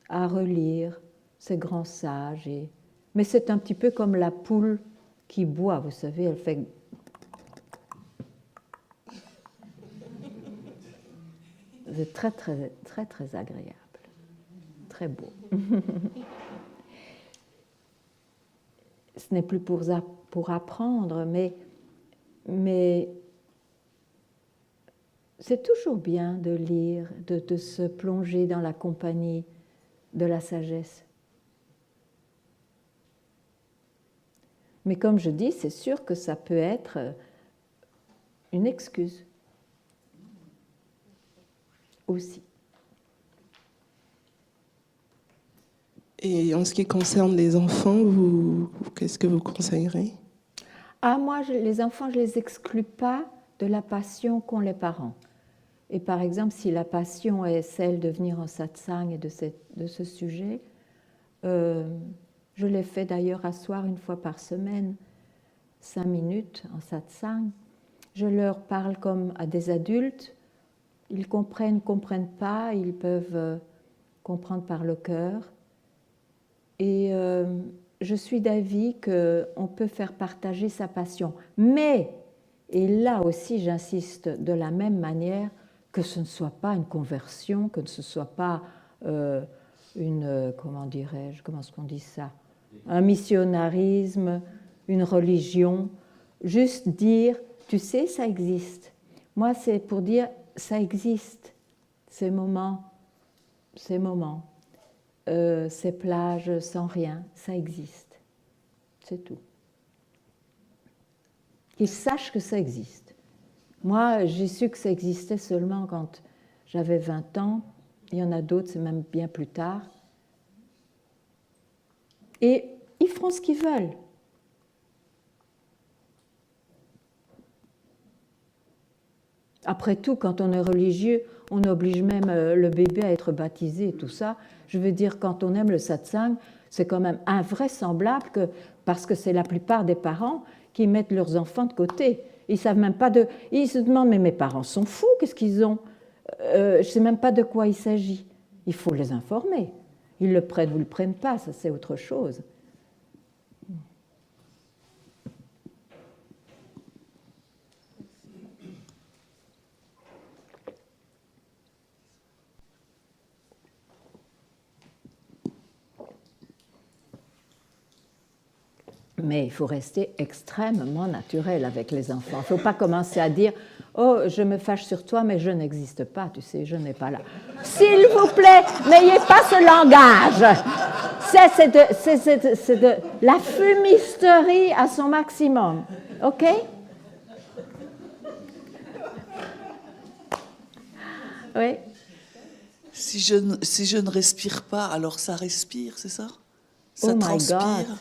Speaker 1: à relire ces grands sages. Mais c'est un petit peu comme la poule qui boit, vous savez, elle fait... C'est très, très, très, très agréable. Très beau. Ce n'est plus pour apprendre, mais c'est toujours bien de lire, de se plonger dans la compagnie de la sagesse. Mais comme je dis, c'est sûr que ça peut être une excuse aussi.
Speaker 15: Et en ce qui concerne les enfants, qu'est-ce que vous conseillerez?
Speaker 1: Ah, moi, les enfants, je ne les exclus pas de la passion qu'ont les parents. Et par exemple, si la passion est celle de venir en satsang et de ce sujet, je les fais d'ailleurs asseoir une fois par semaine, 5 minutes en satsang. Je leur parle comme à des adultes. Ils comprennent pas, ils peuvent comprendre par le cœur. Et je suis d'avis qu'on peut faire partager sa passion. Mais, et là aussi j'insiste de la même manière, que ce ne soit pas une conversion, que ce ne soit pas comment dirais-je, comment est-ce qu'on dit ça, un missionnarisme, une religion. Juste dire, tu sais, ça existe. Moi, c'est pour dire, ça existe, ces moments, ces plages sans rien, ça existe. C'est tout. Qu'ils sachent que ça existe. Moi, j'ai su que ça existait seulement quand j'avais 20 ans. Il y en a d'autres, c'est même bien plus tard. Et ils feront ce qu'ils veulent. Après tout, quand on est religieux, on oblige même le bébé à être baptisé et tout ça. Je veux dire, quand on aime le satsang, c'est quand même invraisemblable que, parce que c'est la plupart des parents qui mettent leurs enfants de côté. Ils savent même pas de. Ils se demandent, mais mes parents sont fous, qu'est-ce qu'ils ont? Je ne sais même pas de quoi il s'agit. Il faut les informer. Ils le prennent ou ne le prennent pas, ça c'est autre chose. Mais il faut rester extrêmement naturel avec les enfants. Il ne faut pas commencer à dire « Oh, je me fâche sur toi, mais je n'existe pas, tu sais, je n'ai pas là. » S'il vous plaît, n'ayez pas ce langage. C'est de la fumisterie à son maximum. OK? Oui.
Speaker 8: Si je ne respire pas, alors ça respire, c'est ça? Ça
Speaker 1: Oh
Speaker 8: transpire.
Speaker 1: my God.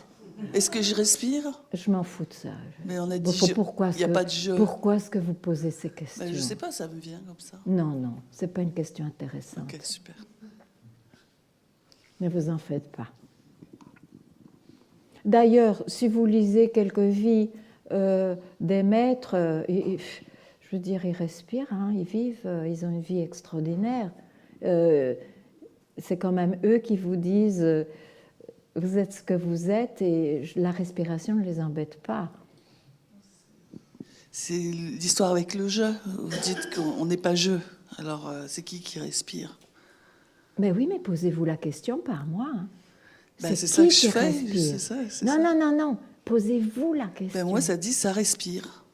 Speaker 8: Est-ce que je respire?
Speaker 1: Je m'en fous de ça.
Speaker 8: Mais on a dit
Speaker 1: pourquoi
Speaker 8: il n'y a pas de jeu.
Speaker 1: Pourquoi est-ce que vous posez ces questions?
Speaker 8: Je ne sais pas, ça me vient comme ça.
Speaker 1: Non, ce n'est pas une question intéressante.
Speaker 8: Ok, super.
Speaker 1: Ne vous en faites pas. D'ailleurs, si vous lisez quelques vies des maîtres, je veux dire, ils respirent, hein, ils vivent, ils ont une vie extraordinaire. C'est quand même eux qui vous disent vous êtes ce que vous êtes et la respiration ne les embête pas.
Speaker 8: C'est l'histoire avec le jeu. Vous dites qu'on n'est pas jeu. Alors, c'est qui respire?
Speaker 1: Mais oui, mais posez-vous la question par moi. Hein.
Speaker 8: C'est ça que je fais.
Speaker 1: Non. Posez-vous la question.
Speaker 8: Moi, ça dit ça respire.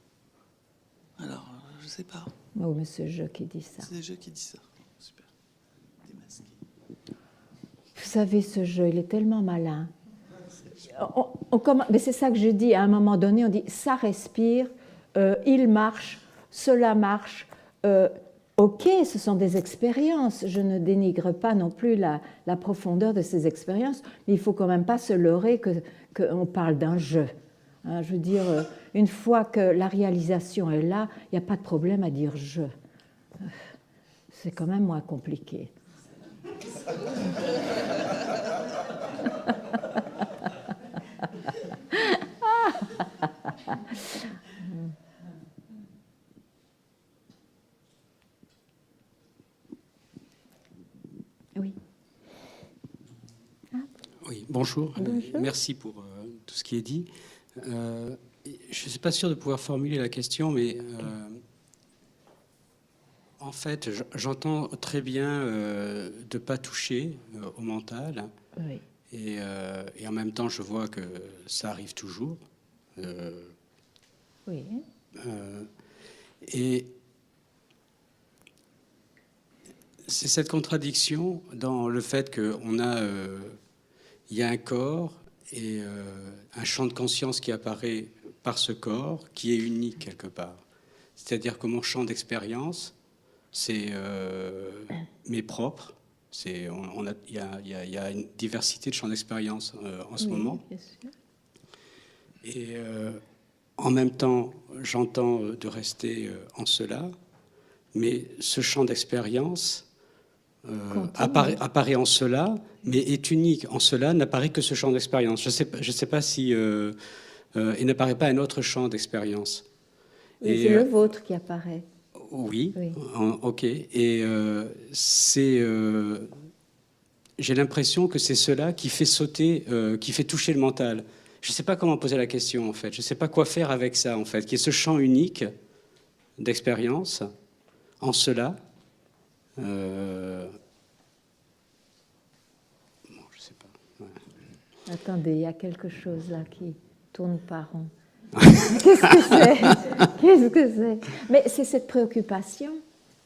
Speaker 8: Alors, je ne sais pas.
Speaker 1: Oh, mais c'est le jeu qui dit ça.
Speaker 8: C'est le jeu qui dit ça. Super. Démasqué.
Speaker 1: Vous savez, ce jeu, il est tellement malin. Mais c'est ça que je dis. À un moment donné, on dit ça respire, il marche, cela marche. Ok, ce sont des expériences. Je ne dénigre pas non plus la profondeur de ces expériences, mais il ne faut quand même pas se leurrer qu'on parle d'un jeu. Hein, je veux dire, une fois que la réalisation est là, il n'y a pas de problème à dire je. C'est quand même moins compliqué. Oui.
Speaker 16: Oui, bonjour.
Speaker 1: Bonjour.
Speaker 16: Merci pour tout ce qui est dit. Je ne suis pas sûr de pouvoir formuler la question, mais en fait, j'entends très bien de ne pas toucher au mental.
Speaker 1: Oui.
Speaker 16: Et en même temps, je vois que ça arrive toujours.
Speaker 1: Oui.
Speaker 16: Et c'est cette contradiction dans le fait qu'on a, il y a un corps et un champ de conscience qui apparaît par ce corps, qui est unique quelque part. C'est-à-dire que mon champ d'expérience, c'est mes propres. Il y a une diversité de champs d'expérience en ce moment.
Speaker 1: Bien sûr.
Speaker 16: Et en même temps, j'entends de rester en cela, mais ce champ d'expérience apparaît en cela, mais est unique en cela, n'apparaît que ce champ d'expérience. Je sais pas si il n'apparaît pas un autre champ d'expérience.
Speaker 1: Oui, c'est le vôtre qui apparaît.
Speaker 16: Oui, ok. Et j'ai l'impression que c'est cela qui fait sauter, qui fait toucher le mental. Je ne sais pas comment poser la question, en fait. Je ne sais pas quoi faire avec ça, en fait, qui est ce champ unique d'expérience, en cela. Bon, je sais pas. Ouais.
Speaker 1: Attendez, il y a quelque chose là qui tourne par rond. Qu'est-ce que c'est? Qu'est-ce que c'est? Mais c'est cette préoccupation.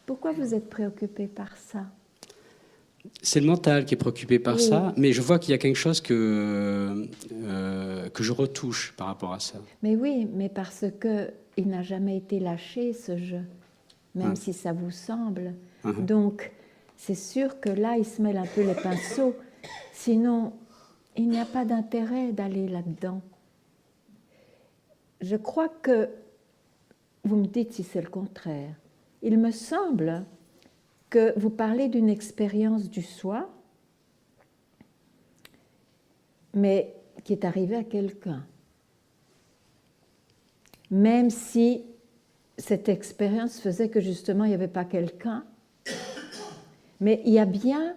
Speaker 1: Pourquoi vous êtes préoccupé par ça?
Speaker 16: C'est le mental qui est préoccupé par ça, mais je vois qu'il y a quelque chose que je retouche par rapport à ça.
Speaker 1: Mais oui, mais parce qu'il n'a jamais été lâché, ce jeu, même si ça vous semble. Donc, c'est sûr que là, il se mêle un peu les pinceaux. Sinon, il n'y a pas d'intérêt d'aller là-dedans. Je crois que, vous me dites si c'est le contraire, il me semble que vous parlez d'une expérience du soi, mais qui est arrivée à quelqu'un. Même si cette expérience faisait que justement il n'y avait pas quelqu'un, mais il y a bien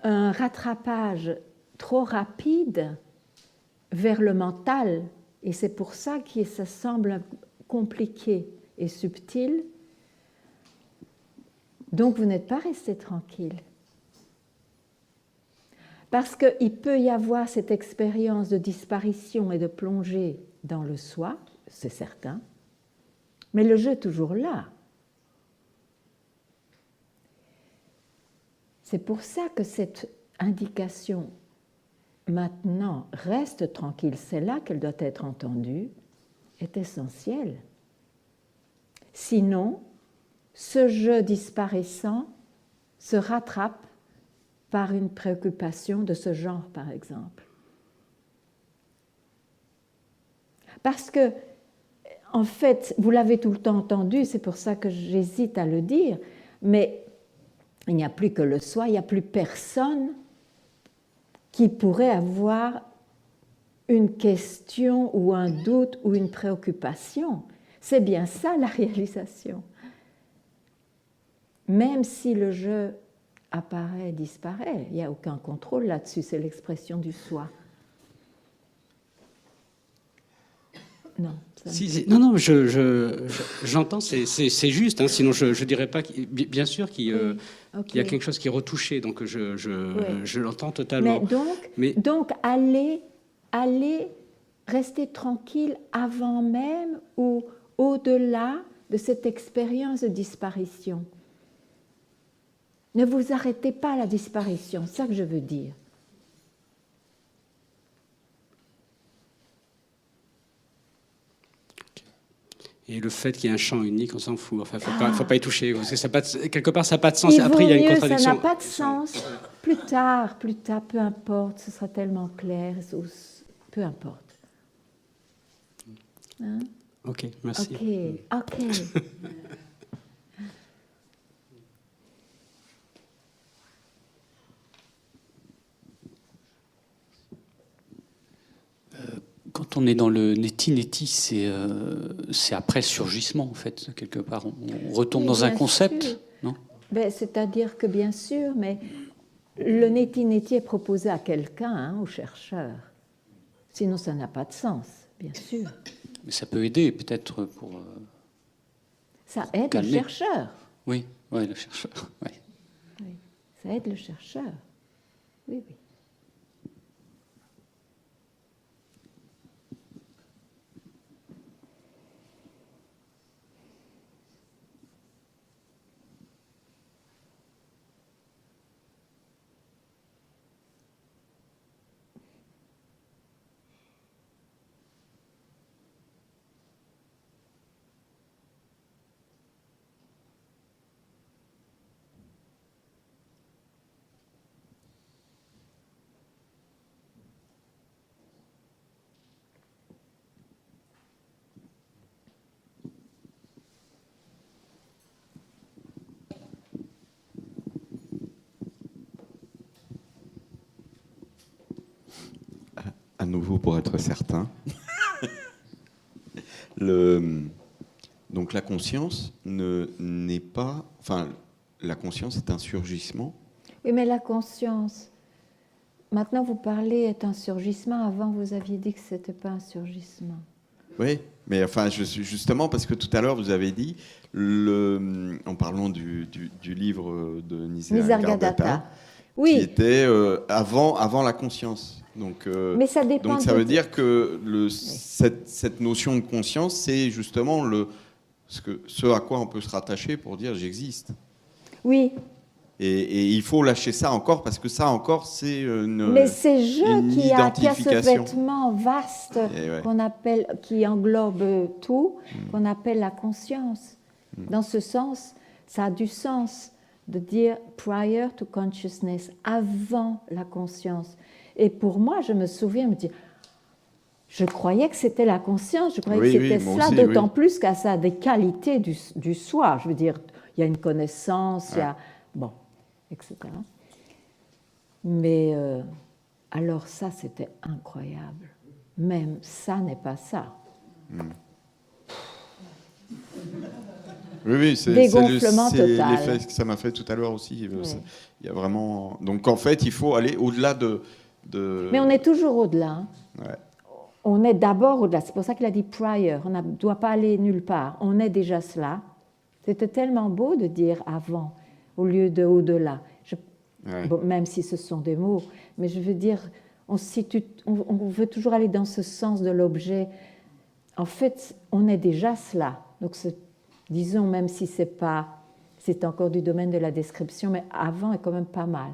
Speaker 1: un rattrapage trop rapide vers le mental, et c'est pour ça que ça semble compliqué et subtil. Donc vous n'êtes pas resté tranquille. Parce qu'il peut y avoir cette expérience de disparition et de plongée dans le soi, c'est certain, mais le jeu est toujours là. C'est pour ça que cette indication maintenant reste tranquille, c'est là qu'elle doit être entendue, est essentielle. Sinon, ce jeu disparaissant se rattrape par une préoccupation de ce genre, par exemple. Parce que, en fait, vous l'avez tout le temps entendu, c'est pour ça que j'hésite à le dire, mais il n'y a plus que le soi, il n'y a plus personne qui pourrait avoir une question ou un doute ou une préoccupation. C'est bien ça la réalisation. Même si le je apparaît, disparaît, il n'y a aucun contrôle là-dessus, c'est l'expression du soi. Non.
Speaker 16: Non, j'entends, c'est juste, hein, sinon je ne dirais pas, bien sûr qu'il y a quelque chose qui est retouché, donc je l'entends totalement.
Speaker 1: Donc allez rester tranquille avant même ou au-delà de cette expérience de disparition. Ne vous arrêtez pas à la disparition, c'est ça que je veux dire.
Speaker 16: Et le fait qu'il y ait un champ unique, on s'en fout. Enfin, faut pas y toucher. Parce que quelque part, ça n'a pas de sens. Après, il y a une contradiction.
Speaker 1: Ça n'a pas de sens. Plus tard, peu importe. Ce sera tellement clair. Peu importe. Hein?
Speaker 16: Ok, merci.
Speaker 1: Ok.
Speaker 5: Quand on est dans le neti-neti, c'est après surgissement, en fait, quelque part. On retombe dans un concept, non?
Speaker 1: C'est-à-dire que, bien sûr, mais le neti-neti est proposé à quelqu'un, au chercheur. Sinon, ça n'a pas de sens, bien sûr.
Speaker 5: Mais ça peut aider, peut-être, pour...
Speaker 1: ça aide le chercheur.
Speaker 5: Oui, le chercheur, oui.
Speaker 1: Oui, ça aide le chercheur. Oui.
Speaker 7: nouveau pour être certain. Donc la conscience n'est pas... Enfin, la conscience est un surgissement.
Speaker 1: Oui, mais la conscience... Maintenant, vous parlez est un surgissement. Avant, vous aviez dit que ce n'était pas un surgissement.
Speaker 7: Oui, mais enfin, justement, parce que tout à l'heure, vous avez dit, en parlant du livre de Nisargadatta,
Speaker 1: oui.
Speaker 7: qui était avant la conscience. Donc,
Speaker 1: mais ça dépend.
Speaker 7: Donc ça veut dire que cette notion de conscience, c'est justement ce à quoi on peut se rattacher pour dire j'existe.
Speaker 1: Oui.
Speaker 7: Et il faut lâcher ça encore, parce que ça encore, c'est une
Speaker 1: Mais c'est je qui a ce
Speaker 7: identification.
Speaker 1: vêtement vaste qu'on appelle, qui englobe tout, qu'on appelle la conscience. Dans ce sens, ça a du sens de dire prior to consciousness, avant la conscience. Et pour moi, je me souviens me dire, je croyais que c'était la conscience, je croyais que c'était cela, d'autant plus que ça a des qualités du soi. Je veux dire, il y a une connaissance, il y a... Bon, etc. Mais alors ça, c'était incroyable. Même ça n'est pas ça.
Speaker 7: Oui, c'est l'effet que ça m'a fait tout à l'heure aussi. Oui. Il y a vraiment... Donc en fait, il faut aller au-delà de...
Speaker 1: Mais on est toujours au-delà. Hein.
Speaker 7: Ouais.
Speaker 1: On est d'abord au-delà. C'est pour ça qu'il a dit prior. On ne doit pas aller nulle part. On est déjà cela. C'était tellement beau de dire avant au lieu de au-delà. Bon, même si ce sont des mots. Mais je veux dire, on veut toujours aller dans ce sens de l'objet. En fait, on est déjà cela. Donc, disons, même si c'est encore du domaine de la description, mais avant est quand même pas mal.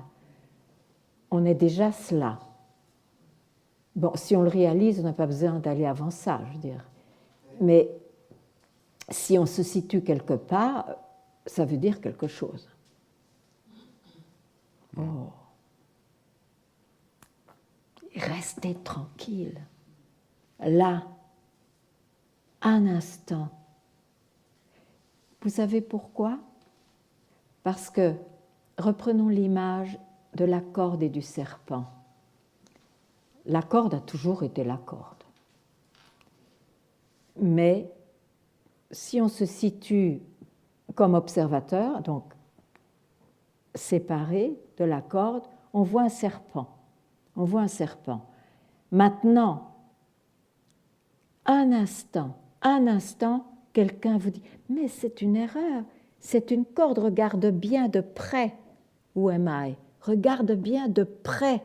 Speaker 1: On est déjà cela. Bon, si on le réalise, on n'a pas besoin d'aller avant ça, je veux dire. Mais si on se situe quelque part, ça veut dire quelque chose. Oh. Restez tranquille. Là, un instant. Vous savez pourquoi? Parce que, reprenons l'image de la corde et du serpent. La corde a toujours été la corde. Mais si on se situe comme observateur, donc séparé de la corde, on voit un serpent. On voit un serpent. Maintenant, un instant, quelqu'un vous dit « Mais c'est une erreur, c'est une corde, regarde bien de près. Où am I? Regarde bien de près. »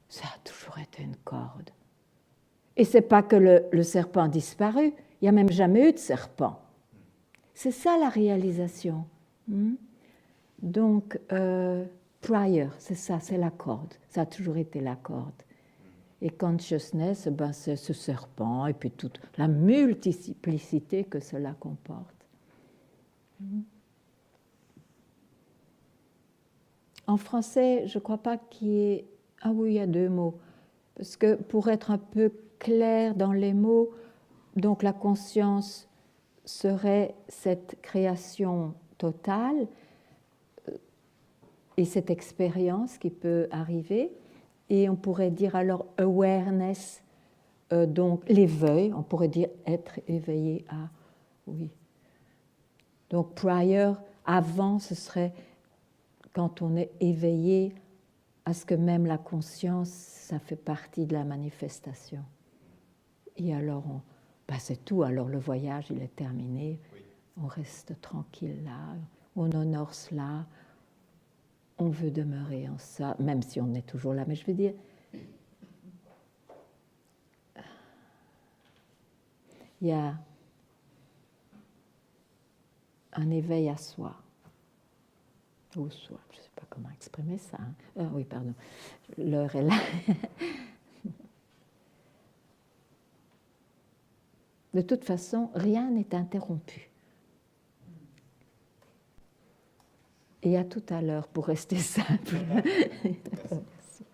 Speaker 1: Ça a toujours été une corde. Et ce n'est pas que le serpent a disparu, il n'y a même jamais eu de serpent. C'est ça la réalisation. Donc, prior, c'est ça, c'est la corde. Ça a toujours été la corde. Et consciousness, c'est ce serpent et puis toute la multiplicité que cela comporte. En français, je ne crois pas qu'il y ait... Ah oui, il y a deux mots. Parce que pour être un peu clair dans les mots, donc la conscience serait cette création totale et cette expérience qui peut arriver. Et on pourrait dire alors awareness, donc l'éveil, on pourrait dire être éveillé à, oui. Donc prior, avant, ce serait quand on est éveillé à ce que même la conscience, ça fait partie de la manifestation. Et alors, c'est tout, alors le voyage, il est terminé, on reste tranquille là, on honore cela, on veut demeurer en ça, même si on est toujours là. Mais je veux dire, il y a un éveil à soi, au soi, je ne sais pas comment exprimer ça. Hein. Oui, pardon, l'heure est là. De toute façon, rien n'est interrompu. Et à tout à l'heure pour rester simple. Merci.